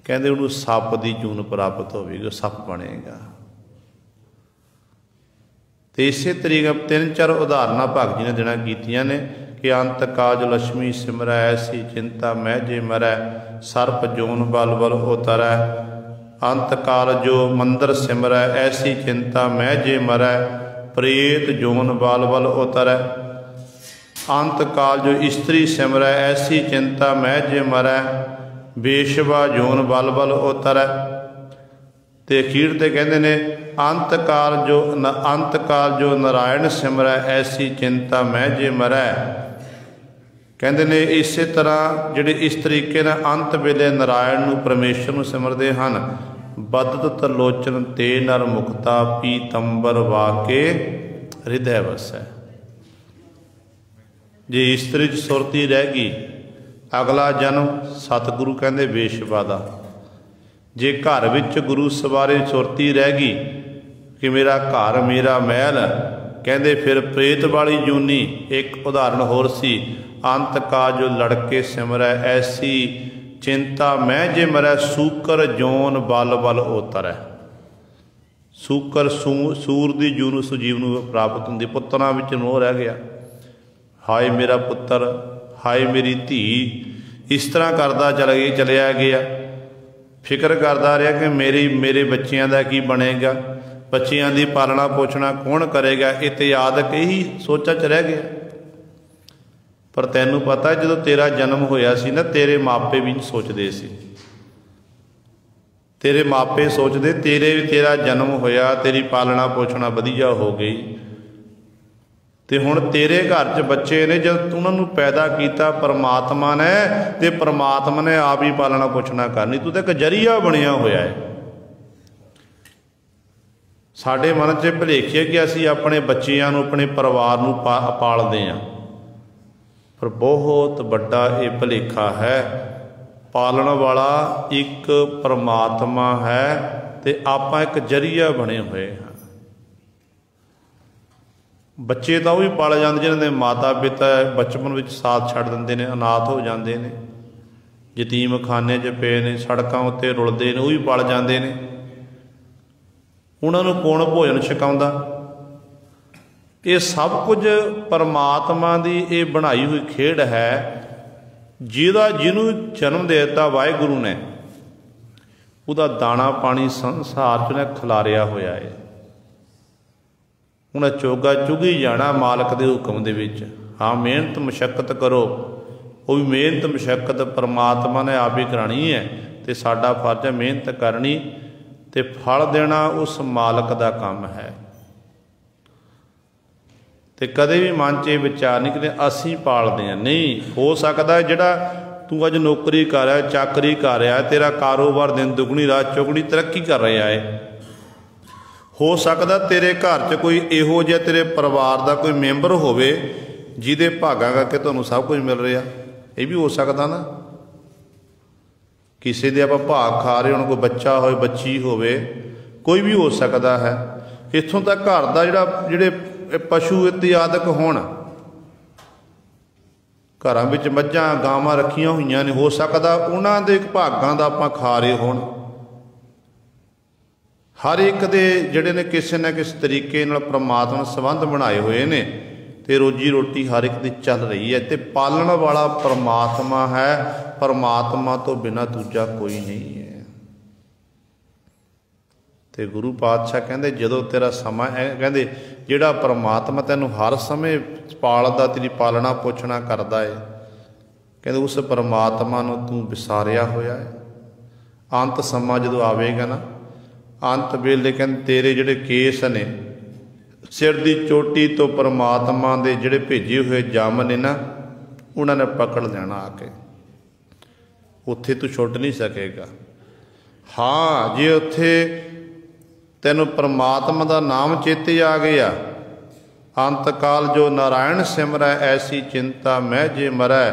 कहते उन्होंने सप की जून प्राप्त होगी, सप बनेगा। तो इस तरीके 3-4 उदाहरण भगत जी ने देना कीतियां ने कि अंत काज लक्ष्मी सिमरै, ऐसी चिंता महजे मरै, सर्प जोन बल बल उतरै। अंत काल जो मंदिर सिमरै, ऐसी चिंता महजे मरै, प्रेत जोन बल बल उतरै। अंत काल जो स्त्री सिमरै, ऐसी चिंता महजे मरै, बेशवा जोन बल बल उतरै। ते अखीर ते कहते ने अंत काल जो नारायण सिमरै, ऐसी चिंता महजे मरै। कहते ने इस तरह जिहड़े इस तरीके नाल अंत वेले नारायण नूं परमेश्वर नूं सिमरदे हन, बदत तलोचन ते नर मुक्ता, पीतंबर वाके हृदय वसै। जे इस्त्री च सुरती रह गई, अगला जन्म सतगुरु कहते बेशवा दा। जे घर विच गुरु सवारे सुरती रह गई कि मेरा घर मेरा महल, कहते फिर प्रेत वाली जूनी। एक उदाहरण होर सी, अंत का जो लड़के सिमरै, ऐसी चिंता महजे मरै, सूकर जोन बल बल उतरै। सूकर सूर की जून उस जीव नूं प्राप्त होंदी। पुत्रां विच मोह रह गया, हाय मेरा पुत्र, हाय मेरी धी, इस तरह करता चलिया गया। फिक्र करता रहा कि मेरे बच्चियां दा की बनेगा, बच्चियां की पालना पोषणा कौन करेगा। इत्यादक यही सोचा च रह गया। पर तैनूं पता जो तेरा जन्म होया सी ना, तेरे मापे भी सोचते सी, तेरे मापे सोचते तेरा जन्म होया, तेरी पालना पोषणा वधिया हो गई। तो हुण तेरे घर च बच्चे ने, जब उन्होंने पैदा किया परमात्मा ने, तो परमात्मा ने आप ही पालना पोषणा करनी, तू तो एक जरिया बनिया होया है। साडे मन च भुलेखे कि असी अपने बच्चियां नूं, अपने परिवार नूं पालदे हां, पर बहुत बड़ा ये भुलेखा है। पालन वाला एक परमात्मा है, तो आपां एक जरिया बने हुए हैं। ਬੱਚੇ ਤਾਂ ਉਹ ਵੀ ਪਲ ਜਾਂਦੇ ਜਿਨ੍ਹਾਂ ਦੇ ਮਾਤਾ ਪਿਤਾ ਬਚਪਨ ਵਿੱਚ ਸਾਥ ਛੱਡ ਦਿੰਦੇ ਨੇ, ਅਨਾਥ ਹੋ ਜਾਂਦੇ ਨੇ, ਯਤੀਮ ਖਾਨੇ 'ਚ ਪਏ ਨੇ, ਸੜਕਾਂ ਉੱਤੇ ਰੁਲਦੇ ਨੇ, ਉਹ ਵੀ ਪਲ ਜਾਂਦੇ ਨੇ। ਉਹਨਾਂ ਨੂੰ ਕੌਣ ਭੋਜਨ ਛਕਾਉਂਦਾ? ਇਹ ਸਭ ਕੁਝ ਪਰਮਾਤਮਾ ਦੀ ਇਹ ਬਣਾਈ ਹੋਈ ਖੇਡ ਹੈ। ਜਿਹਨੂੰ ਜਨਮ ਦੇ ਦਿੱਤਾ ਵਾਹਿਗੁਰੂ ਨੇ, ਉਹਦਾ ਦਾਣਾ ਪਾਣੀ ਸੰਸਾਰ 'ਚ ਉਹਨੇ ਖਿਲਾਰਿਆ ਹੋਇਆ ਹੈ। ਉਹਨੇ ਚੋਗਾ ਚੁਗੀ ਜਾਣਾ ਮਾਲਕ ਦੇ ਹੁਕਮ ਦੇ ਵਿੱਚ। ਹਾਂ, ਮਿਹਨਤ ਮੁਸ਼ੱਕਤ ਕਰੋ, ਉਹ ਵੀ ਮਿਹਨਤ ਮੁਸ਼ੱਕਤ ਪਰਮਾਤਮਾ ਨੇ ਆਪ ਹੀ ਕਰਾਉਣੀ ਹੈ, ਅਤੇ ਸਾਡਾ ਫਰਜ਼ ਹੈ ਮਿਹਨਤ ਕਰਨੀ ਅਤੇ ਫਲ ਦੇਣਾ ਉਸ ਮਾਲਕ ਦਾ ਕੰਮ ਹੈ। ਅਤੇ ਕਦੇ ਵੀ ਮਨ 'ਚ ਇਹ ਵਿਚਾਰ ਨਹੀਂ ਕਿ ਅਸੀਂ ਪਾਲਦੇ ਹਾਂ। ਨਹੀਂ, ਹੋ ਸਕਦਾ ਜਿਹੜਾ ਤੂੰ ਅੱਜ ਨੌਕਰੀ ਕਰ ਰਿਹਾ, ਚਾਕਰੀ ਕਰ ਰਿਹਾ, ਤੇਰਾ ਕਾਰੋਬਾਰ ਦਿਨ ਦੁਗਣੀ ਰਾਤ ਚੌਗਣੀ ਤਰੱਕੀ ਕਰ ਰਿਹਾ ਹੈ। ਹੋ ਸਕਦਾ ਤੇਰੇ ਘਰ 'ਚ ਕੋਈ ਇਹੋ ਜਿਹਾ ਤੇਰੇ ਪਰਿਵਾਰ ਦਾ ਕੋਈ ਮੈਂਬਰ ਹੋਵੇ ਜਿਹਦੇ ਭਾਗਾਂ ਕਰਕੇ ਤੁਹਾਨੂੰ ਸਭ ਕੁਝ ਮਿਲ ਰਿਹਾ। ਇਹ ਵੀ ਹੋ ਸਕਦਾ ਨਾ। ਕਿਸੇ ਦੇ ਆਪਾਂ ਭਾਗ ਖਾ ਰਹੇ ਹੋਣ, ਕੋਈ ਬੱਚਾ ਹੋਵੇ, ਬੱਚੀ ਹੋਵੇ, ਕੋਈ ਵੀ ਹੋ ਸਕਦਾ ਹੈ। ਇੱਥੋਂ ਤੱਕ ਘਰ ਦਾ ਜਿਹੜੇ ਪਸ਼ੂ ਇਤਿਆਦਿਕ ਹੋਣ, ਘਰਾਂ ਵਿੱਚ ਮੱਝਾਂ ਗਾਵਾਂ ਰੱਖੀਆਂ ਹੋਈਆਂ ਨੇ, ਹੋ ਸਕਦਾ ਉਹਨਾਂ ਦੇ ਭਾਗਾਂ ਦਾ ਆਪਾਂ ਖਾ ਰਹੇ ਹੋਣ। ਹਰ ਇੱਕ ਦੇ ਜਿਹੜੇ ਨੇ ਕਿਸੇ ਨਾ ਕਿਸੇ ਤਰੀਕੇ ਨਾਲ ਪਰਮਾਤਮਾ ਨਾਲ ਸੰਬੰਧ ਬਣਾਏ ਹੋਏ ਨੇ, ਅਤੇ ਰੋਜੀ ਰੋਟੀ ਹਰ ਇੱਕ ਦੀ ਚੱਲ ਰਹੀ ਹੈ, ਅਤੇ ਪਾਲਣ ਵਾਲਾ ਪਰਮਾਤਮਾ ਹੈ। ਪਰਮਾਤਮਾ ਤੋਂ ਬਿਨਾਂ ਦੂਜਾ ਕੋਈ ਨਹੀਂ ਹੈ। ਅਤੇ ਗੁਰੂ ਪਾਤਸ਼ਾਹ ਕਹਿੰਦੇ ਜਦੋਂ ਤੇਰਾ ਸਮਾਂ ਕਹਿੰਦੇ ਜਿਹੜਾ ਪਰਮਾਤਮਾ ਤੈਨੂੰ ਹਰ ਸਮੇਂ ਪਾਲਦਾ, ਤੇਰੀ ਪਾਲਣਾ ਪੋਸ਼ਣਾ ਕਰਦਾ ਹੈ, ਕਹਿੰਦੇ ਉਸ ਪਰਮਾਤਮਾ ਨੂੰ ਤੂੰ ਵਿਸਾਰਿਆ ਹੋਇਆ ਹੈ। ਅੰਤ ਸਮਾਂ ਜਦੋਂ ਆਵੇਗਾ ਨਾ, ਅੰਤ ਵੇਲੇ ਕਹਿੰਦੇ ਤੇਰੇ ਜਿਹੜੇ ਕੇਸ ਨੇ ਸਿਰ ਦੀ ਚੋਟੀ ਤੋਂ ਪਰਮਾਤਮਾ ਦੇ ਜਿਹੜੇ ਭੇਜੇ ਹੋਏ ਜੰਮ ਨੇ ਨਾ, ਉਹਨਾਂ ਨੇ ਪਕੜ ਲੈਣਾ ਆ ਕੇ। ਉੱਥੇ ਤੂੰ ਛੁੱਟ ਨਹੀਂ ਸਕੇਗਾ। ਹਾਂ, ਜੇ ਉੱਥੇ ਤੈਨੂੰ ਪਰਮਾਤਮਾ ਦਾ ਨਾਮ ਚੇਤੇ ਆ ਗਿਆ, ਅੰਤ ਕਾਲ ਜੋ ਨਾਰਾਇਣ ਸਿਮਰੈ ਐਸੀ ਚਿੰਤਾ ਮੈਂ ਜੇ ਮਰੈ,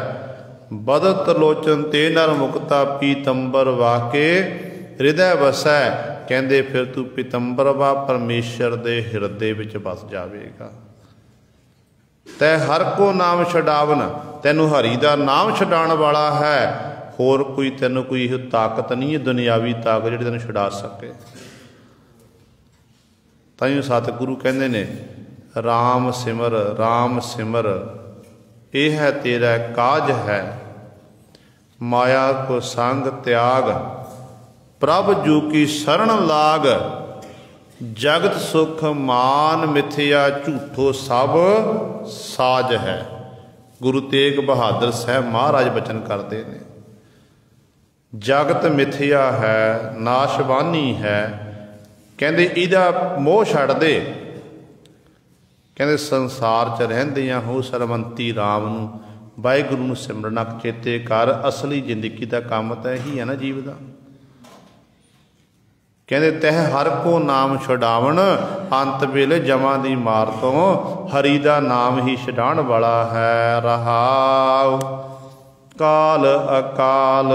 ਬਦਤ ਲੋਚਨ ਤੇ ਨਰ ਮੁਕਤਾ ਪੀਤੰਬਰ ਵਾਕੇ ਹਿਰਦੈ ਵਸੈ। ਕਹਿੰਦੇ ਫਿਰ ਤੂੰ ਪੀਤੰਬਰ ਵਾ ਪਰਮੇਸ਼ਰ ਦੇ ਹਿਰਦੇ ਵਿੱਚ ਵਸ ਜਾਵੇਗਾ। ਤੈ ਹਰ ਕੋ ਨਾਮ ਛਡਾਵਨ, ਤੈਨੂੰ ਹਰੀ ਦਾ ਨਾਮ ਛਡਾਉਣ ਵਾਲਾ ਹੈ। ਹੋਰ ਕੋਈ ਤੈਨੂੰ ਕੋਈ ਇਹ ਤਾਕਤ ਨਹੀਂ ਹੈ ਦੁਨਿਆਵੀ ਤਾਕਤ ਜਿਹੜੀ ਤੈਨੂੰ ਛਡਾ ਸਕੇ। ਤਾਈਓ ਸਤਿਗੁਰੂ ਕਹਿੰਦੇ ਨੇ ਰਾਮ ਸਿਮਰ, ਰਾਮ ਸਿਮਰ, ਇਹ ਹੈ ਤੇਰਾ ਕਾਜ ਹੈ। ਮਾਇਆ ਕੋ ਸੰਗ ਤਿਆਗ, ਪ੍ਰਭ ਜੂ ਕੀ ਸਰਣ ਲਾਗ। ਜਗਤ ਸੁਖ ਮਾਨ ਮਿਥਿਆ, ਝੂਠੋ ਸਭ ਸਾਜ ਹੈ। ਗੁਰੂ ਤੇਗ ਬਹਾਦਰ ਸਾਹਿਬ ਮਹਾਰਾਜ ਬਚਨ ਕਰਦੇ ਨੇ, ਜਗਤ ਮਿਥਿਆ ਹੈ, ਨਾਸ਼ਵਾਨੀ ਹੈ। ਕਹਿੰਦੇ ਇਹਦਾ ਮੋਹ ਛੱਡ ਦੇ। ਕਹਿੰਦੇ ਸੰਸਾਰ 'ਚ ਰਹਿੰਦਿਆਂ ਹੋ ਸਰਵੰਤੀ ਰਾਮ ਨੂੰ, ਵਾਹਿਗੁਰੂ ਨੂੰ ਸਿਮਰਨਾ ਚੇਤੇ ਕਰ। ਅਸਲੀ ਜ਼ਿੰਦਗੀ ਦਾ ਕੰਮ ਤਾਂ ਇਹੀ ਹੈ ਨਾ ਜੀਵ ਦਾ। ਕਹਿੰਦੇ ਤਹਿ ਹਰ ਕੋ ਨਾਮ ਛਡਾਵਣ, ਅੰਤ ਵੇਲੇ ਜਮਾਂ ਦੀ ਮਾਰ ਤੋਂ ਹਰੀ ਦਾ ਨਾਮ ਹੀ ਛਡਾਉਣ ਵਾਲਾ ਹੈ। ਰਹਾਉ ਕਾਲ ਅਕਾਲ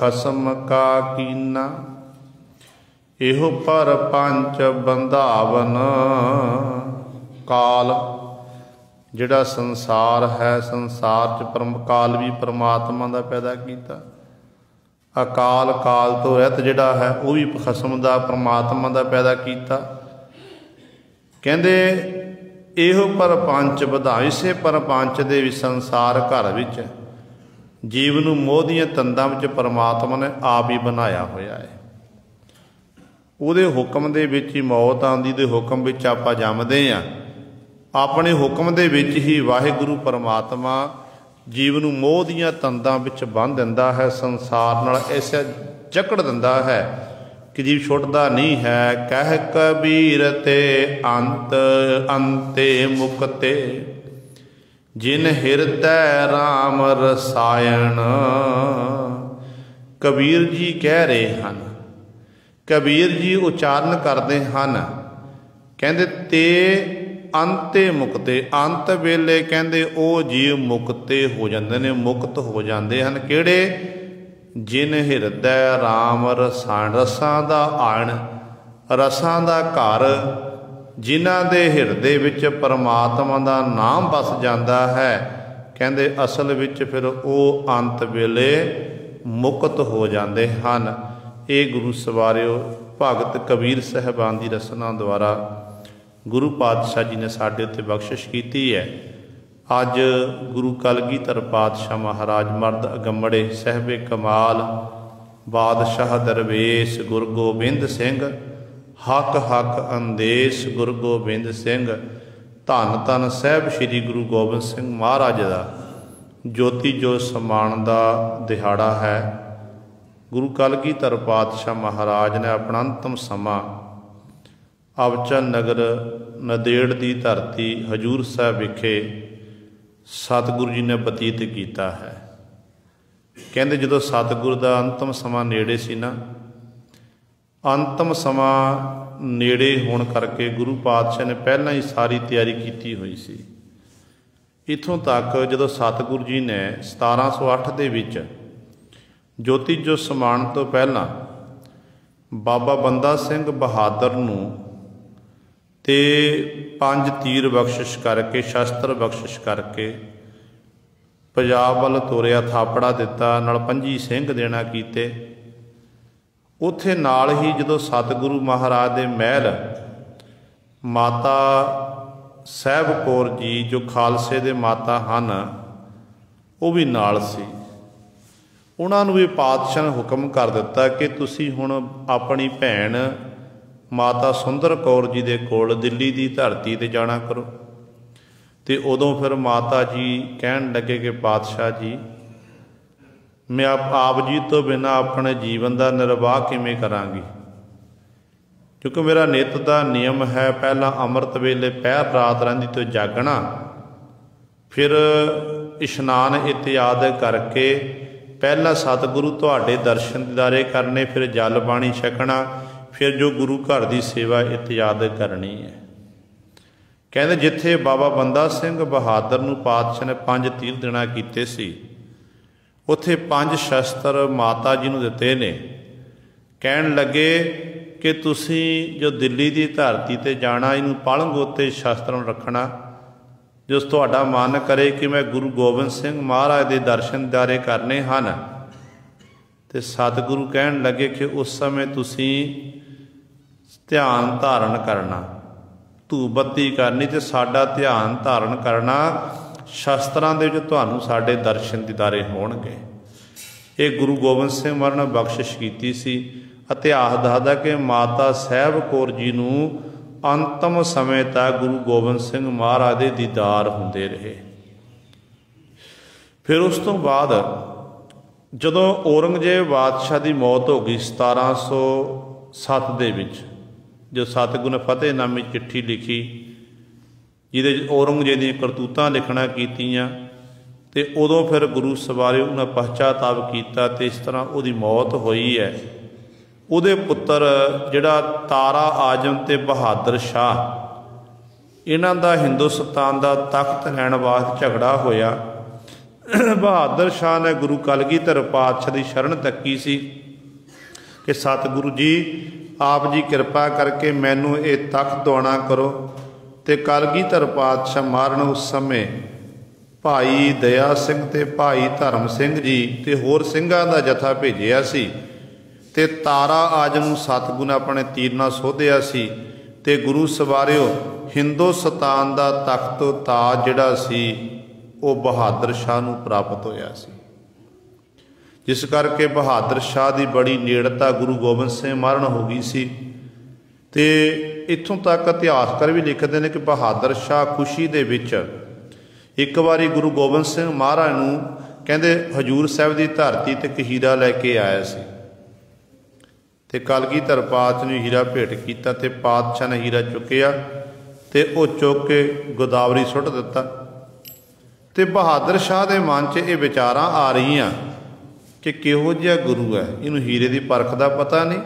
ਖਸਮ ਕਾ ਕੀਨਾ, ਇਹੋ ਪਰ ਪੰਚ ਬੰਧਾਵਨ। ਕਾਲ ਜਿਹੜਾ ਸੰਸਾਰ ਹੈ, ਸੰਸਾਰ 'ਚ ਕਾਲ ਵੀ ਪਰਮਾਤਮਾ ਦਾ ਪੈਦਾ ਕੀਤਾ। ਅਕਾਲ ਕਾਲ ਤੋਂ ਰਹਿਤ ਜਿਹੜਾ ਹੈ ਉਹ ਵੀ ਖਸਮ ਦਾ ਪਰਮਾਤਮਾ ਦਾ ਪੈਦਾ ਕੀਤਾ। ਕਹਿੰਦੇ ਇਹੋ ਪਰਪੰਚ ਵਧਾ, ਇਸੇ ਪਰਪੰਚ ਦੇ ਵਿੱਚ ਸੰਸਾਰ ਘਰ ਵਿੱਚ ਜੀਵ ਨੂੰ ਮੋਹ ਦੀਆਂ ਤੰਦਾਂ ਵਿੱਚ ਪਰਮਾਤਮਾ ਨੇ ਆਪ ਹੀ ਬਣਾਇਆ ਹੋਇਆ ਹੈ। ਉਹਦੇ ਹੁਕਮ ਦੇ ਵਿੱਚ ਹੀ ਮੌਤ ਆਉਂਦੀ, ਦੇ ਹੁਕਮ ਵਿੱਚ ਆਪਾਂ ਜੰਮਦੇ ਹਾਂ। ਆਪਣੇ ਹੁਕਮ ਦੇ ਵਿੱਚ ਹੀ ਵਾਹਿਗੁਰੂ ਪਰਮਾਤਮਾ ਜੀਵ ਨੂੰ ਮੋਹ ਦੀਆਂ ਤੰਦਾਂ ਵਿੱਚ ਬੰਨ੍ਹ ਦਿੰਦਾ ਹੈ, ਸੰਸਾਰ ਨਾਲ ਐਸਾ ਜਕੜ ਦਿੰਦਾ ਹੈ ਕਿ ਜੀਵ ਛੁੱਟਦਾ ਨਹੀਂ ਹੈ। ਕਹਿ ਕਬੀਰ ਤੇ ਅੰਤ ਅੰਤੇ ਮੁਕਤੇ, ਜਿਨ ਹਿਰਦੈ ਰਾਮ ਰਸਾਇਣ। ਕਬੀਰ ਜੀ ਕਹਿ ਰਹੇ ਹਨ, ਕਬੀਰ ਜੀ ਉਚਾਰਨ ਕਰਦੇ ਹਨ, ਕਹਿੰਦੇ ਤੇ ਅੰਤੇ ਮੁਕਤੇ, ਅੰਤ ਵੇਲੇ ਕਹਿੰਦੇ ਉਹ ਜੀਵ ਮੁਕਤੇ ਹੋ ਜਾਂਦੇ ਨੇ, ਮੁਕਤ ਹੋ ਜਾਂਦੇ ਹਨ। ਕਿਹੜੇ? ਜਿਨ ਹਿਰਦੈ ਰਾਮ ਰਸਾਇਣ, ਰਸਾਂ ਦਾ ਆਣ, ਰਸਾਂ ਦਾ ਘਰ ਜਿਨ੍ਹਾਂ ਦੇ ਹਿਰਦੇ ਵਿੱਚ ਪਰਮਾਤਮਾ ਦਾ ਨਾਮ ਵਸ ਜਾਂਦਾ ਹੈ, ਕਹਿੰਦੇ ਅਸਲ ਵਿੱਚ ਫਿਰ ਉਹ ਅੰਤ ਵੇਲੇ ਮੁਕਤ ਹੋ ਜਾਂਦੇ ਹਨ। ਇਹ ਗੁਰੂ ਸਵਾਰਿਓ ਭਗਤ ਕਬੀਰ ਸਾਹਿਬਾਨ ਦੀ ਰਸਨਾ ਦੁਆਰਾ ਗੁਰੂ ਪਾਤਸ਼ਾਹ ਜੀ ਨੇ ਸਾਡੇ ਉੱਤੇ ਬਖਸ਼ਿਸ਼ ਕੀਤੀ ਹੈ। ਅੱਜ ਗੁਰੂ ਕਲਗੀਧਰ ਪਾਤਸ਼ਾਹ ਮਹਾਰਾਜ ਮਰਦ ਅਗੰਮੜੇ ਸਾਹਿਬੇ ਕਮਾਲ ਬਾਦਸ਼ਾਹ ਦਰਵੇਸ਼ ਗੁਰੂ ਗੋਬਿੰਦ ਸਿੰਘ ਹੱਕ ਹੱਕ ਅੰਦੇਸ਼ ਗੁਰੂ ਗੋਬਿੰਦ ਸਿੰਘ ਧੰਨ ਧੰਨ ਸਾਹਿਬ ਸ੍ਰੀ ਗੁਰੂ ਗੋਬਿੰਦ ਸਿੰਘ ਮਹਾਰਾਜ ਦਾ ਜੋਤੀ ਜੋਤ ਸਮਾਣ ਦਾ ਦਿਹਾੜਾ ਹੈ। ਗੁਰੂ ਕਲਗੀਧਰ ਪਾਤਸ਼ਾਹ ਮਹਾਰਾਜ ਨੇ ਆਪਣਾ ਅੰਤਮ ਸਮਾਂ ਅਬਚਲ ਨਗਰ ਨੰਦੇੜ ਦੀ ਧਰਤੀ ਹਜੂਰ ਸਾਹਿਬ ਵਿਖੇ ਸਤਿਗੁਰੂ ਜੀ ਨੇ ਬਤੀਤ ਕੀਤਾ ਹੈ। ਕਹਿੰਦੇ ਜਦੋਂ ਸਤਿਗੁਰ ਦਾ ਅੰਤਮ ਸਮਾਂ ਨੇੜੇ ਸੀ ਨਾ, ਅੰਤਮ ਸਮਾਂ ਨੇੜੇ ਹੋਣ ਕਰਕੇ ਗੁਰੂ ਪਾਤਸ਼ਾਹ ਨੇ ਪਹਿਲਾਂ ਹੀ ਸਾਰੀ ਤਿਆਰੀ ਕੀਤੀ ਹੋਈ ਸੀ। ਇੱਥੋਂ ਤੱਕ ਜਦੋਂ ਸਤਿਗੁਰੂ ਜੀ ਨੇ 1708 ਦੇ ਵਿੱਚ ਜੋਤੀ ਜੋਤ ਸਮਾਣ ਤੋਂ ਪਹਿਲਾਂ ਬਾਬਾ ਬੰਦਾ ਸਿੰਘ ਬਹਾਦਰ ਨੂੰ ਤੇ 5 ਤੀਰ ਬਖਸ਼ਿਸ਼ ਕਰਕੇ, ਸ਼ਸਤਰ ਬਖਸ਼ਿਸ਼ ਕਰਕੇ ਪੰਜਾਬ ਵੱਲ ਤੋਰਿਆ, ਥਾਪੜਾ ਦਿੱਤਾ, ਨਾਲ 25 ਸਿੰਘ ਦੇਣਾ ਕੀਤੇ। ਉੱਥੇ ਨਾਲ ਹੀ ਜਦੋਂ ਸਤਿਗੁਰੂ ਮਹਾਰਾਜ ਦੇ ਮਹਿਲ ਮਾਤਾ ਸਾਹਿਬ ਕੌਰ ਜੀ ਜੋ ਖਾਲਸੇ ਦੇ ਮਾਤਾ ਹਨ ਉਹ ਵੀ ਨਾਲ ਸੀ। ਉਹਨਾਂ ਨੂੰ ਵੀ ਪਾਤਸ਼ਾਹ ਨੇ ਹੁਕਮ ਕਰ ਦਿੱਤਾ ਕਿ ਤੁਸੀਂ ਹੁਣ ਆਪਣੀ ਭੈਣ ਮਾਤਾ ਸੁੰਦਰ ਕੌਰ ਜੀ ਦੇ ਕੋਲ ਦਿੱਲੀ ਦੀ ਧਰਤੀ 'ਤੇ ਜਾਣਾ ਕਰੋ। ਅਤੇ ਉਦੋਂ ਫਿਰ ਮਾਤਾ ਜੀ ਕਹਿਣ ਲੱਗੇ ਕਿ ਪਾਤਸ਼ਾਹ ਜੀ ਮੈਂ ਆਪ ਜੀ ਤੋਂ ਬਿਨਾਂ ਆਪਣੇ ਜੀਵਨ ਦਾ ਨਿਰਵਾਹ ਕਿਵੇਂ ਕਰਾਂਗੀ, ਕਿਉਂਕਿ ਮੇਰਾ ਨਿੱਤ ਦਾ ਨਿਯਮ ਹੈ ਪਹਿਲਾਂ ਅੰਮ੍ਰਿਤ ਵੇਲੇ ਪਹਿਰ ਰਾਤ ਰਹਿੰਦੀ ਤੋਂ ਜਾਗਣਾ, ਫਿਰ ਇਸ਼ਨਾਨ ਇਤਿਆਦਿ ਕਰਕੇ ਪਹਿਲਾਂ ਸਤਿਗੁਰੂ ਤੁਹਾਡੇ ਦਰਸ਼ਨ ਦੀਦਾਰੇ ਕਰਨੇ, ਫਿਰ ਜਲ ਪਾਣੀ ਛਕਣਾ, ਫਿਰ ਜੋ ਗੁਰੂ ਘਰ ਦੀ ਸੇਵਾ ਇਤਿਆਦਿ ਕਰਨੀ ਹੈ। ਕਹਿੰਦੇ ਜਿੱਥੇ ਬਾਬਾ ਬੰਦਾ ਸਿੰਘ ਬਹਾਦਰ ਨੂੰ ਪਾਤਸ਼ਾਹ ਨੇ 5 ਤੀਰ ਦੇਣਾ ਕੀਤੇ ਸੀ, ਉੱਥੇ 5 ਸ਼ਸਤਰ ਮਾਤਾ ਜੀ ਨੂੰ ਦਿੱਤੇ ਨੇ। ਕਹਿਣ ਲੱਗੇ ਕਿ ਤੁਸੀਂ ਜੋ ਦਿੱਲੀ ਦੀ ਧਰਤੀ 'ਤੇ ਜਾਣਾ, ਇਹਨੂੰ ਪਲੰਘ ਉੱਤੇ ਸ਼ਸਤਰ ਨੂੰ ਰੱਖਣਾ। ਜੋ ਤੁਹਾਡਾ ਮਨ ਕਰੇ ਕਿ ਮੈਂ ਗੁਰੂ ਗੋਬਿੰਦ ਸਿੰਘ ਮਹਾਰਾਜ ਦੇ ਦਰਸ਼ਨ ਦੀਦਾਰੇ ਕਰਨੇ ਹਨ, ਅਤੇ ਸਤਿਗੁਰੂ ਕਹਿਣ ਲੱਗੇ ਕਿ ਉਸ ਸਮੇਂ ਤੁਸੀਂ ਧਿਆਨ ਧਾਰਨ ਕਰਨਾ, ਧੂਪ ਬੱਤੀ ਕਰਨੀ ਅਤੇ ਸਾਡਾ ਧਿਆਨ ਧਾਰਨ ਕਰਨਾ, ਸ਼ਸਤਰਾਂ ਦੇ ਵਿੱਚ ਤੁਹਾਨੂੰ ਸਾਡੇ ਦਰਸ਼ਨ ਦੀਦਾਰੇ ਹੋਣਗੇ। ਇਹ ਗੁਰੂ ਗੋਬਿੰਦ ਸਿੰਘ ਮਹਾਰਾਜ ਨੇ ਬਖਸ਼ਿਸ਼ ਕੀਤੀ ਸੀ। ਇਤਿਹਾਸ ਦੱਸਦਾ ਕਿ ਮਾਤਾ ਸਾਹਿਬ ਕੌਰ ਜੀ ਨੂੰ ਅੰਤਮ ਸਮੇਂ ਤੱਕ ਗੁਰੂ ਗੋਬਿੰਦ ਸਿੰਘ ਮਹਾਰਾਜ ਦੇ ਦੀਦਾਰ ਹੁੰਦੇ ਰਹੇ। ਫਿਰ ਉਸ ਤੋਂ ਬਾਅਦ ਜਦੋਂ ਔਰੰਗਜ਼ੇਬ ਬਾਦਸ਼ਾਹ ਦੀ ਮੌਤ ਹੋ ਗਈ 1707 ਦੇ ਵਿੱਚ, ਜੋ ਸਤਿਗੁਰੂ ਨੇ ਫਤਿਹਨਾਮੀ ਚਿੱਠੀ ਲਿਖੀ ਜਿਹਦੇ 'ਚ ਔਰੰਗਜ਼ੇਬ ਦੀਆਂ ਕਰਤੂਤਾਂ ਲਿਖਣਾ ਕੀਤੀਆਂ, ਅਤੇ ਉਦੋਂ ਫਿਰ ਗੁਰੂ ਸਵਾਰਿਓ ਉਹਨਾਂ ਪਛਚਾਤਾਪ ਕੀਤਾ ਅਤੇ ਇਸ ਤਰ੍ਹਾਂ ਉਹਦੀ ਮੌਤ ਹੋਈ ਹੈ। ਉਹਦੇ ਪੁੱਤਰ ਜਿਹੜਾ ਤਾਰਾ ਆਜਮ ਅਤੇ ਬਹਾਦਰ ਸ਼ਾਹ, ਇਹਨਾਂ ਦਾ ਹਿੰਦੁਸਤਾਨ ਦਾ ਤਖਤ ਲੈਣ ਵਾਸਤੇ ਝਗੜਾ ਹੋਇਆ। ਬਹਾਦਰ ਸ਼ਾਹ ਨੇ ਗੁਰੂ ਕਲਗੀਧਰ ਪਾਤਸ਼ਾਹ ਦੀ ਸ਼ਰਨ ਤੱਕੀ ਸੀ ਕਿ ਸਤਿਗੁਰੂ ਜੀ ਆਪ ਜੀ ਕਿਰਪਾ ਕਰਕੇ ਮੈਨੂੰ ਇਹ ਤਖਤ ਦਿਵਾਉਣਾ ਕਰੋ। ਅਤੇ ਕਲਗੀਧਰ ਪਾਤਸ਼ਾਹ ਮਹਾਰਾਜ ਨੇ ਉਸ ਸਮੇਂ ਭਾਈ ਦਇਆ ਸਿੰਘ ਅਤੇ ਭਾਈ ਧਰਮ ਸਿੰਘ ਜੀ ਅਤੇ ਹੋਰ ਸਿੰਘਾਂ ਦਾ ਜਥਾ ਭੇਜਿਆ ਸੀ, ਅਤੇ ਤਾਰਾ ਆਜਮ ਨੂੰ ਸਤਿਗੁਰੂ ਨੇ ਆਪਣੇ ਤੀਰ ਨਾਲ ਸੋਧਿਆ ਸੀ, ਅਤੇ ਗੁਰੂ ਸਵਾਰਿਓ ਹਿੰਦੁਸਤਾਨ ਦਾ ਤਖਤ ਤਾਜ ਜਿਹੜਾ ਸੀ ਉਹ ਬਹਾਦਰ ਸ਼ਾਹ ਨੂੰ ਪ੍ਰਾਪਤ ਹੋਇਆ ਸੀ। ਜਿਸ ਕਰਕੇ ਬਹਾਦਰ ਸ਼ਾਹ ਦੀ ਬੜੀ ਨੇੜਤਾ ਗੁਰੂ ਗੋਬਿੰਦ ਸਿੰਘ ਮਹਾਰਾਜ ਨਾਲ ਹੋ ਗਈ ਸੀ। ਅਤੇ ਇੱਥੋਂ ਤੱਕ ਇਤਿਹਾਸਕਾਰ ਵੀ ਲਿਖਦੇ ਨੇ ਕਿ ਬਹਾਦਰ ਸ਼ਾਹ ਖੁਸ਼ੀ ਦੇ ਵਿੱਚ ਇੱਕ ਵਾਰੀ ਗੁਰੂ ਗੋਬਿੰਦ ਸਿੰਘ ਮਹਾਰਾਜ ਨੂੰ ਕਹਿੰਦੇ ਹਜੂਰ ਸਾਹਿਬ ਦੀ ਧਰਤੀ 'ਤੇ ਇੱਕ ਹੀਰਾ ਲੈ ਕੇ ਆਇਆ ਸੀ, ਅਤੇ ਕਲਗੀਧਰ ਪਾਤਸ਼ਾਹ ਨੂੰ ਹੀਰਾ ਭੇਟ ਕੀਤਾ, ਅਤੇ ਪਾਤਸ਼ਾਹ ਨੇ ਹੀਰਾ ਚੁੱਕਿਆ ਅਤੇ ਉਹ ਚੁੱਕ ਕੇ ਗੋਦਾਵਰੀ ਸੁੱਟ ਦਿੱਤਾ। ਅਤੇ ਬਹਾਦਰ ਸ਼ਾਹ ਦੇ ਮਨ 'ਚ ਇਹ ਵਿਚਾਰਾਂ ਆ ਰਹੀਆਂ ਕਿ ਕਿਹੋ ਜਿਹਾ ਗੁਰੂ ਹੈ, ਇਹਨੂੰ ਹੀਰੇ ਦੀ ਪਰਖ ਦਾ ਪਤਾ ਨਹੀਂ,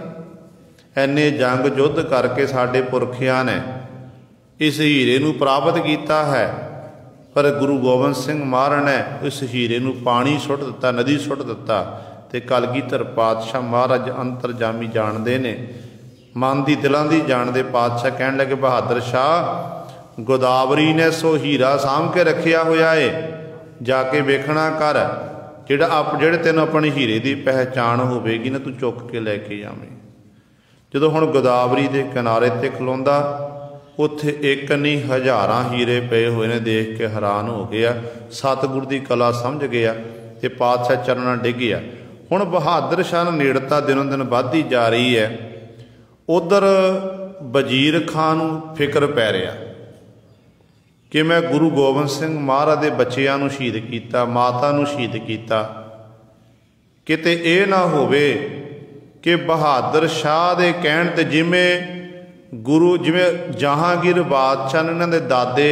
ਐਨੇ ਜੰਗ ਯੁੱਧ ਕਰਕੇ ਸਾਡੇ ਪੁਰਖਿਆਂ ਨੇ ਇਸ ਹੀਰੇ ਨੂੰ ਪ੍ਰਾਪਤ ਕੀਤਾ ਹੈ, ਪਰ ਗੁਰੂ ਗੋਬਿੰਦ ਸਿੰਘ ਮਹਾਰਾਜ ਨੇ ਇਸ ਹੀਰੇ ਨੂੰ ਪਾਣੀ ਸੁੱਟ ਦਿੱਤਾ, ਨਦੀ ਸੁੱਟ ਦਿੱਤਾ। ਅਤੇ ਕਲਗੀਧਰ ਪਾਤਸ਼ਾਹ ਮਹਾਰਾਜ ਅੰਤਰਜਾਮੀ ਜਾਣਦੇ ਨੇ, मन की दिलों की जानते पातशाह कहन लगे बहादुर शाह गोदावरी ने सो हीरा साम के रखिया होया है, जाके वेखना कर ਜਿਹੜੇ ਤੈਨੂੰ अपने हीरे की पहचान होगी ना तू चुक के लैके जावें। ਜਦੋਂ ਹੁਣ गोदावरी के किनारे ते खलोंदा उत्थे एक नहीं हज़ारां हीरे पे हुए ने, देख के हैरान हो गया, सतगुर की कला समझ गया ते पातशाह चरणा डिग गया। हुण बहादुर शाह नेड़ता दिनों दिन बढ़ती जा रही है। उधर वजीर खां नूं फिक्र पै रहा कि मैं गुरु गोबिंद सिंह महाराज के बच्चों नूं शहीद किया, माता नूं शहीद किया, किते ये ना होवे कि बहादुर शाह के कहण ते जिमें गुरु जिमें जहांगीर बादशाह ने इन्हां दे दादे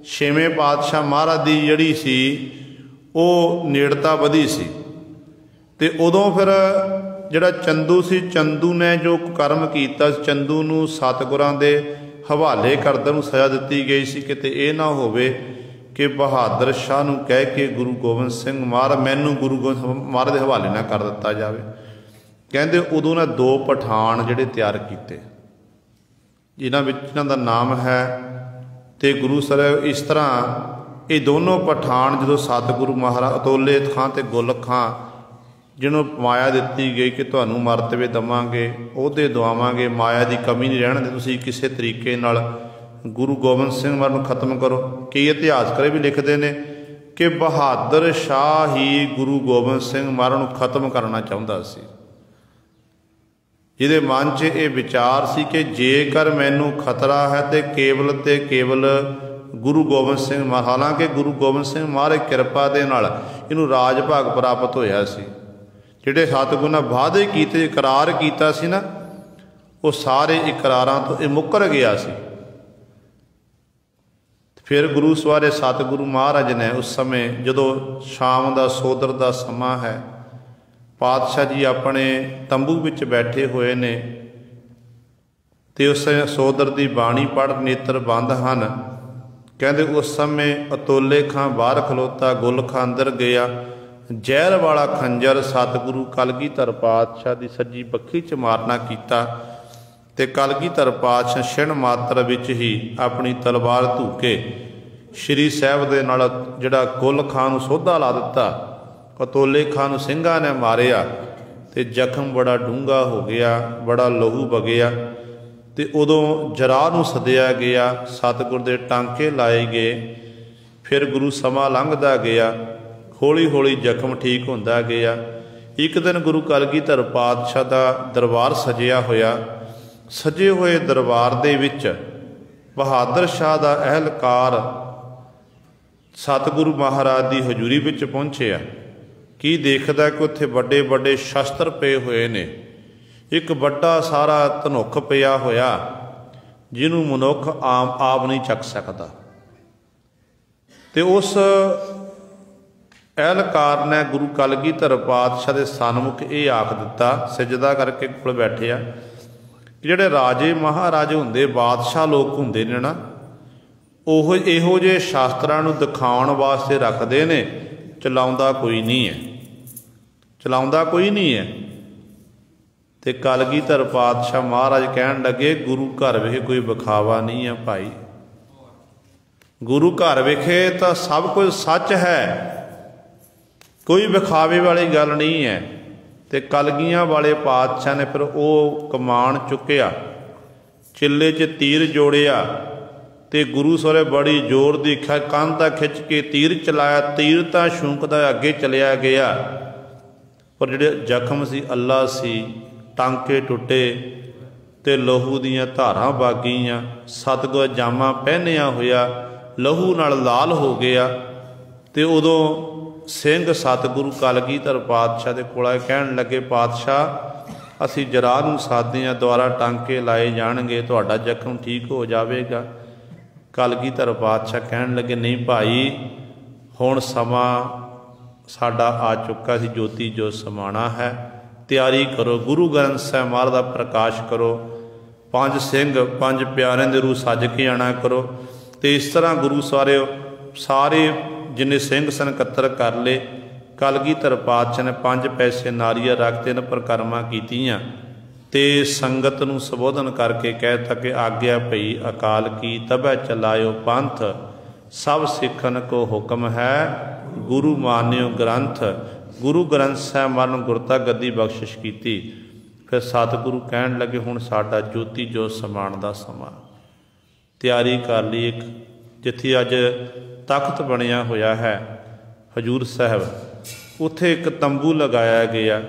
छेवें पातशाह महाराज की जिहड़ी सी वो नेड़ता वधी सी, ते उदों फिर जिहड़ा चंदू सी, चंदू ने जो कर्म किया, चंदू नूं सतगुरां दे हवाले करदे नूं सज़ा दित्ती गई सी, किते ये ना होवे कि बहादुर शाह नूं कह के गुरु गोबिंद सिंह महाराज मैनूं गुरु गोबिंद महाराज के हवाले ना कर दिता जाए। कहते उदों ने 2 पठान जिहड़े तैयार किए, जिन्हां दा नाम है ते गुरु साहिब। इस तरह ये दोनों पठान जो सतगुरु महाराज अतोले खां ते गुल खां जिन्होंने माया दी गई कि तुहानूं मरतबे देवांगे, ओहदे दवावांगे, माया की कमी नहीं रहण दे, तुसीं किसी तरीके नाल गुरु गोबिंद सिंह महाराज नूं खत्म करो। कई इतिहासकार भी लिखते हैं कि बहादुर शाह ही गुरु गोबिंद सिंह महाराज नूं खत्म करना चाहुंदा सी, जिहदे मन च ये विचार सी कि जेकर मैनूं खतरा है तो केवल गुरु गोबिंद सिंह महाराज, हालांकि गुरु गोबिंद सिंह महाराज किरपा दे नाल इहनूं राज भाग प्राप्त होया सी। जिहड़े सतगुर नाल वादे कीते इकरार कीता सी ना, वो सारे इकरारां तो ये मुकर गया सी। फिर गुरु सवारे सतगुरु महाराज ने उस समय जदों शाम का सोदर का समा है, पातशाह जी अपने तंबू विच बैठे हुए ने ते उस सोदर की बाणी पढ़ नेत्र बंद हैं। कहते उस समय अतोले खां बाहर खलोता, गुल खां अंदर गया, जहर वाला खंजर सतगुरु कलगीधर पातशाह की सज्जी पक्खी च मारना किया ते कलगीधर पातशाह छिण मात्र विच ही अपनी तलवार धूके श्री साहब दे नाल जिहड़ा गुल खां नूं सोधा ला दिता, अतोले खां नूं ਸਿੰਘਾਂ ने मारिया ते जख्म बड़ा डूंगा हो गया, बड़ा लहू वगिया। ते उदों जराह नूं सद्दिया गया, सतगुर दे टांके लाए गए। फिर गुरु समा लंघदा गया, हौली हौली जख्म ठीक होंदा गया। एक दिन गुरु कलगीधर पातशाह का दरबार सजिया होया। सजे हुए दरबार दे विच बहादुर शाह का अहलकार सतगुरु महाराज की हजूरी विच पहुंचिया। की देखदा कि उत्थे बड़े बड़े शस्त्र पे हुए ने, एक बड़ा सारा धनुख पिया होया जिन्हों मनुख आप नहीं चक सकता। ते उस अहलकार ने गुरु कलगीधर पातशाह के सन्मुख ये आख दिता, सिजदा करके कोल बैठे आ, जिहड़े राजे महाराजे हुंदे बादशाह लोग हुंदे ने ना, ओह इहो जे शास्त्रां नूं दिखाउण वास्ते रखदे ने, चलाउंदा कोई नहीं है, चलाउंदा कोई नहीं है। ते कलगीधर पातशाह महाराज कहण लगे गुरु घर विखे कोई विखावा नहीं है भाई, गुरु घर विखे तो सब कुछ सच है, कोई विखावे वाली गल नहीं है। ते कलगियां वाले पातशाह ने फिर वो कमान चुकिया, चिल्ले च तीर जोड़िया ते गुरु साहब बड़ी जोर की कंधा खिंच के तीर चलाया। तीर तो छूंकदा अगे चलिया गया, पर जिहड़े जख्म सी अल्लाह सी, टांके टुटे ते लहू दियां धारां वागियां, सतगुर जामा पहनिया होया लहू नाल लाल हो गया। ते उदों सिंह सतगुरु कलगीधर पातशाह के कोल कहन लगे पातशाह असी जराह नूं साधे हां, द्वारा टांके लाए जाणगे, तुहाडा जख्म ठीक हो जाएगा। कलगीधर पातशाह कहन लगे नहीं भाई, हुण समा साडा आ चुका सी, ज्योति जो समाना है, तैयारी करो, गुरु ग्रंथ साहिब महाराज का प्रकाश करो, 5 सिंह 5 प्यारिਆਂ ਦੇ रूह सज के आना करो। तो इस तरह गुरु सारे जिन्हें सिंह सन इकत्तर कर ले। कलगीधर पातशाह ने 5 पैसे नारियल रख 3 परिक्रमा कीतियां ਤੇ ਸੰਗਤ ਨੂੰ ਸੰਬੋਧਨ ਕਰਕੇ ਕਹਿਤਾ ਕਿ ਆਗਿਆ ਭਈ ਅਕਾਲ ਕੀ ਤਬੈ ਚਲਾਇਓ ਪੰਥ, ਸਭ ਸਿੱਖਨ ਕੋ ਹੁਕਮ ਹੈ ਗੁਰੂ ਮਾਨਿਓ ਗ੍ਰੰਥ। ਗੁਰੂ ਗ੍ਰੰਥ ਸਾਹਿਬ ਮਰਨ ਗੁਰਤਾ ਗੱਦੀ ਬਖਸ਼ਿਸ਼ ਕੀਤੀ। ਫਿਰ ਸਤਿਗੁਰੂ ਕਹਿਣ ਲੱਗੇ ਹੁਣ ਸਾਡਾ ਜੋਤੀ ਜੋਤ ਸਮਾਉਣ ਦਾ ਸਮਾਂ, ਤਿਆਰੀ ਕਰ ਲਈ। ਇੱਕ ਜਿੱਥੇ ਅੱਜ ਤਖਤ ਬਣਿਆ ਹੋਇਆ ਹੈ ਹਜ਼ੂਰ ਸਾਹਿਬ, ਉੱਥੇ ਇੱਕ ਤੰਬੂ ਲਗਾਇਆ ਗਿਆ।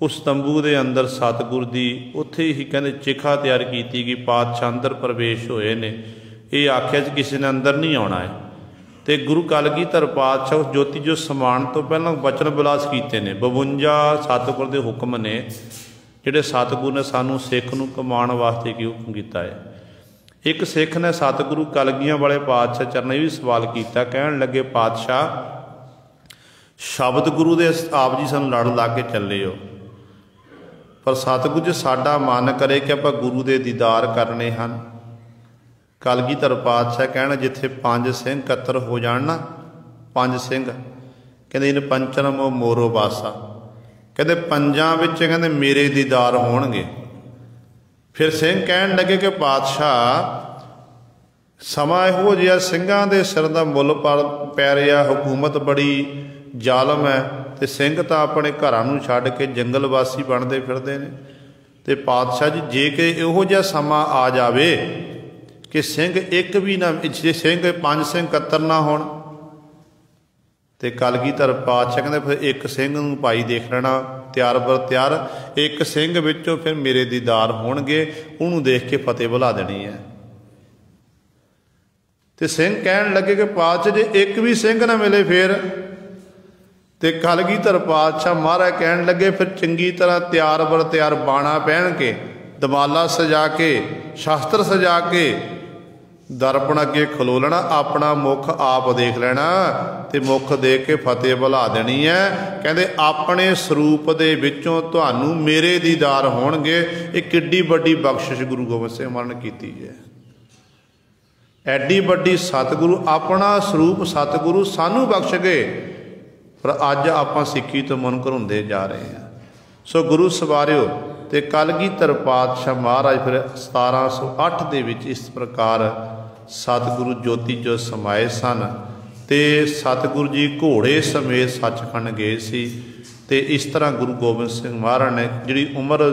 ਉਸ ਤੰਬੂ ਦੇ ਅੰਦਰ ਸਤਿਗੁਰ ਦੀ ਉੱਥੇ ਹੀ ਕਹਿੰਦੇ ਚਿਖਾ ਤਿਆਰ ਕੀਤੀ ਗਈ। ਪਾਤਸ਼ਾਹ ਅੰਦਰ ਪ੍ਰਵੇਸ਼ ਹੋਏ ਨੇ। ਇਹ ਆਖਿਆ ਚ ਕਿਸੇ ਨੇ ਅੰਦਰ ਨਹੀਂ ਆਉਣਾ ਹੈ। ਤੇ ਗੁਰੂ ਕਲਗੀਧਰ ਪਾਤਸ਼ਾਹ ਉਸ ਜੋਤੀ ਜੋ ਸਮਾਉਣ ਤੋਂ ਪਹਿਲਾਂ ਬਚਨ ਵਿਲਾਸ ਕੀਤੇ ਨੇ। 52 ਸਤਿਗੁਰ ਦੇ ਹੁਕਮ ਨੇ ਜਿਹੜੇ ਸਤਿਗੁਰ ਨੇ ਸਾਨੂੰ ਸਿੱਖ ਨੂੰ ਕਮਾਉਣ ਵਾਸਤੇ ਕੀ ਹੁਕਮ ਕੀਤਾ ਹੈ। ਇੱਕ ਸਿੱਖ ਨੇ ਸਤਿਗੁਰੂ ਕਲਗੀਆਂ ਵਾਲੇ ਪਾਤਸ਼ਾਹ ਚਰਨਾਂ ਵੀ ਸਵਾਲ ਕੀਤਾ। ਕਹਿਣ ਲੱਗੇ ਪਾਤਸ਼ਾਹ ਸ਼ਬਦ ਗੁਰੂ ਦੇ ਆਪ ਜੀ ਸਾਨੂੰ ਲੜ ਲਾ ਕੇ ਚੱਲੇ ਹੋ, ਪਰ ਸਤਿਗੁਰੂ ਜੀ ਸਾਡਾ ਮਨ ਕਰੇ ਕਿ ਆਪਾਂ ਗੁਰੂ ਦੇ ਦੀਦਾਰ ਕਰਨੇ ਹਨ। ਕਲਗੀਧਰ ਪਾਤਸ਼ਾਹ ਕਹਿਣ ਜਿੱਥੇ 5 ਸਿੰਘ ਇਕੱਤਰ ਹੋ ਜਾਣ ਨਾ, 5 ਸਿੰਘ ਕਹਿੰਦੇ ਇਨ ਪੰਚਨ ਮੋ ਮੋਰੋ ਬਾਸਾ, ਕਹਿੰਦੇ 5 ਵਿੱਚ ਕਹਿੰਦੇ ਮੇਰੇ ਦੀਦਾਰ ਹੋਣਗੇ। ਫਿਰ ਸਿੰਘ ਕਹਿਣ ਲੱਗੇ ਕਿ ਪਾਤਸ਼ਾਹ ਸਮਾਂ ਇਹੋ ਜਿਹਾ ਸਿੰਘਾਂ ਦੇ ਸਿਰ ਦਾ ਮੁੱਲ ਪੈ ਰਿਹਾ, ਹਕੂਮਤ ਬੜੀ ਜ਼ਾਲਮ ਹੈ ਤੇ ਸਿੰਘ ਤਾਂ ਆਪਣੇ ਘਰਾਂ ਨੂੰ ਛੱਡ ਕੇ ਜੰਗਲ ਵਾਸੀ ਬਣਦੇ ਫਿਰਦੇ ਨੇ। ਤੇ ਪਾਤਸ਼ਾਹ ਜੀ ਜੇ ਕਿ ਇਹੋ ਜਿਹਾ ਸਮਾਂ ਆ ਜਾਵੇ ਕਿ ਸਿੰਘ ਇੱਕ ਵੀ ਨਾ, ਜੇ ਸਿੰਘ 5 ਸਿੰਘ ਇਕੱਤਰ ਨਾ ਹੋਣ, ਤੇ ਕਲਗੀਧਰ ਪਾਤਸ਼ਾਹ ਕਹਿੰਦੇ ਫਿਰ ਇੱਕ ਸਿੰਘ ਨੂੰ ਭਾਈ ਦੇਖ ਲੈਣਾ ਤਿਆਰ ਬਰ ਤਿਆਰ, ਇੱਕ ਸਿੰਘ ਵਿੱਚੋਂ ਫਿਰ ਮੇਰੇ ਦੀਦਾਰ ਹੋਣਗੇ, ਉਹਨੂੰ ਦੇਖ ਕੇ ਫਤਿਹ ਬੁਲਾ ਦੇਣੀ ਹੈ। ਤੇ ਸਿੰਘ ਕਹਿਣ ਲੱਗੇ ਕਿ ਪਾਤਸ਼ਾਹ ਜੇ ਇੱਕ ਵੀ ਸਿੰਘ ਨਾ ਮਿਲੇ ਫਿਰ, ਤੇ ਕਲਗੀਧਰ ਪਾਤਸ਼ਾਹ ਮਹਾਰਾਜ ਕਹਿਣ ਲੱਗੇ ਫਿਰ ਚੰਗੀ ਤਰ੍ਹਾਂ ਤਿਆਰ ਬਰ ਤਿਆਰ ਬਾਣਾ ਪਹਿਨ ਕੇ, ਦਮਾਲਾ ਸਜਾ ਕੇ, ਸ਼ਾਸਤਰ ਸਜਾ ਕੇ ਦਰਪਣ ਅੱਗੇ ਖਲੋ ਲੈਣਾ, ਆਪਣਾ ਮੁੱਖ ਆਪ ਦੇਖ ਲੈਣਾ ਤੇ ਮੁੱਖ ਦੇਖ ਕੇ ਫਤਿਹ ਬੁਲਾ ਦੇਣੀ ਹੈ। ਕਹਿੰਦੇ ਆਪਣੇ ਸਰੂਪ ਦੇ ਵਿੱਚੋਂ ਤੁਹਾਨੂੰ ਮੇਰੇ ਦੀਦਾਰ ਹੋਣਗੇ। ਇਹ ਕਿੱਡੀ ਵੱਡੀ ਬਖਸ਼ਿਸ਼ ਗੁਰੂ ਗੋਬਿੰਦ ਸਿੰਘ ਮਹਾਰਾਜ ਨੇ ਕੀਤੀ ਹੈ। ਐਡੀ ਵੱਡੀ ਸਤਿਗੁਰੂ ਆਪਣਾ ਸਰੂਪ ਸਤਿਗੁਰੂ ਸਾਨੂੰ ਬਖਸ਼ ਗਏ, ਪਰ ਅੱਜ ਆਪਾਂ ਸਿੱਖੀ ਤੋਂ ਮੁਨਕਰ ਹੁੰਦੇ ਜਾ ਰਹੇ ਹਾਂ। ਸੋ ਗੁਰੂ ਸਵਾਰਿਓ, ਤੇ ਕਲਗੀਧਰ ਪਾਤਸ਼ਾਹ ਮਹਾਰਾਜ ਫਿਰ 1708 ਦੇ ਵਿੱਚ ਇਸ ਪ੍ਰਕਾਰ ਸਤਿਗੁਰੂ ਜੋਤੀ ਜੋ ਸਮਾਏ ਸਨ। ਤੇ ਸਤਿਗੁਰੂ ਜੀ ਘੋੜੇ ਸਮੇਤ ਸੱਚਖੰਡ ਗਏ ਸੀ। ਤੇ ਇਸ ਤਰ੍ਹਾਂ ਗੁਰੂ ਗੋਬਿੰਦ ਸਿੰਘ ਮਹਾਰਾਜ ਨੇ ਜਿਹੜੀ ਉਮਰ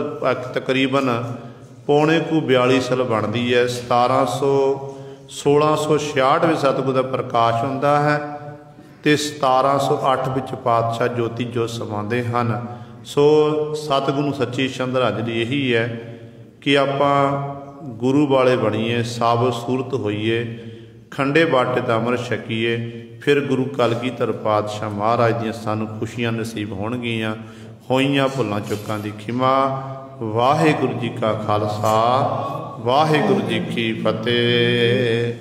ਤਕਰੀਬਨ ਪੌਣੇ ਕੁ 42 ਸਾਲ ਬਣਦੀ ਹੈ, 1666 ਵਿੱਚ ਸਤਿਗੁਰੂ ਦਾ ਪ੍ਰਕਾਸ਼ ਹੁੰਦਾ ਹੈ ਤੇ 1708 ਵਿੱਚ ਪਾਤਸ਼ਾਹ ਜੋਤੀ ਜੋ ਸਮਾਉਂਦੇ ਹਨ। ਸੋ ਸਤਿਗੁਰੂ ਨੂੰ ਸੱਚੀ ਸ਼ਰਧਾਂਜਲੀ ਇਹੀ ਹੈ ਕਿ ਆਪਾਂ ਗੁਰੂ ਵਾਲੇ ਬਣੀਏ, ਸਾਬਤ ਸੂਰਤ ਹੋਈਏ, ਖੰਡੇ ਬਾਟੇ ਦਾ ਅੰਮ੍ਰਿਤ ਛਕੀਏ। ਫਿਰ ਗੁਰੂ ਕਲਗੀਧਰ ਪਾਤਸ਼ਾਹ ਮਹਾਰਾਜ ਦੀਆਂ ਸਾਨੂੰ ਖੁਸ਼ੀਆਂ ਨਸੀਬ ਹੋਣਗੀਆਂ। ਹੋਈਆਂ ਭੁੱਲਾਂ ਚੁੱਕਾਂ ਦੀ ਖਿਮਾ। ਵਾਹਿਗੁਰੂ ਜੀ ਕਾ ਖਾਲਸਾ, ਵਾਹਿਗੁਰੂ ਜੀ ਕੀ ਫਤਿਹ।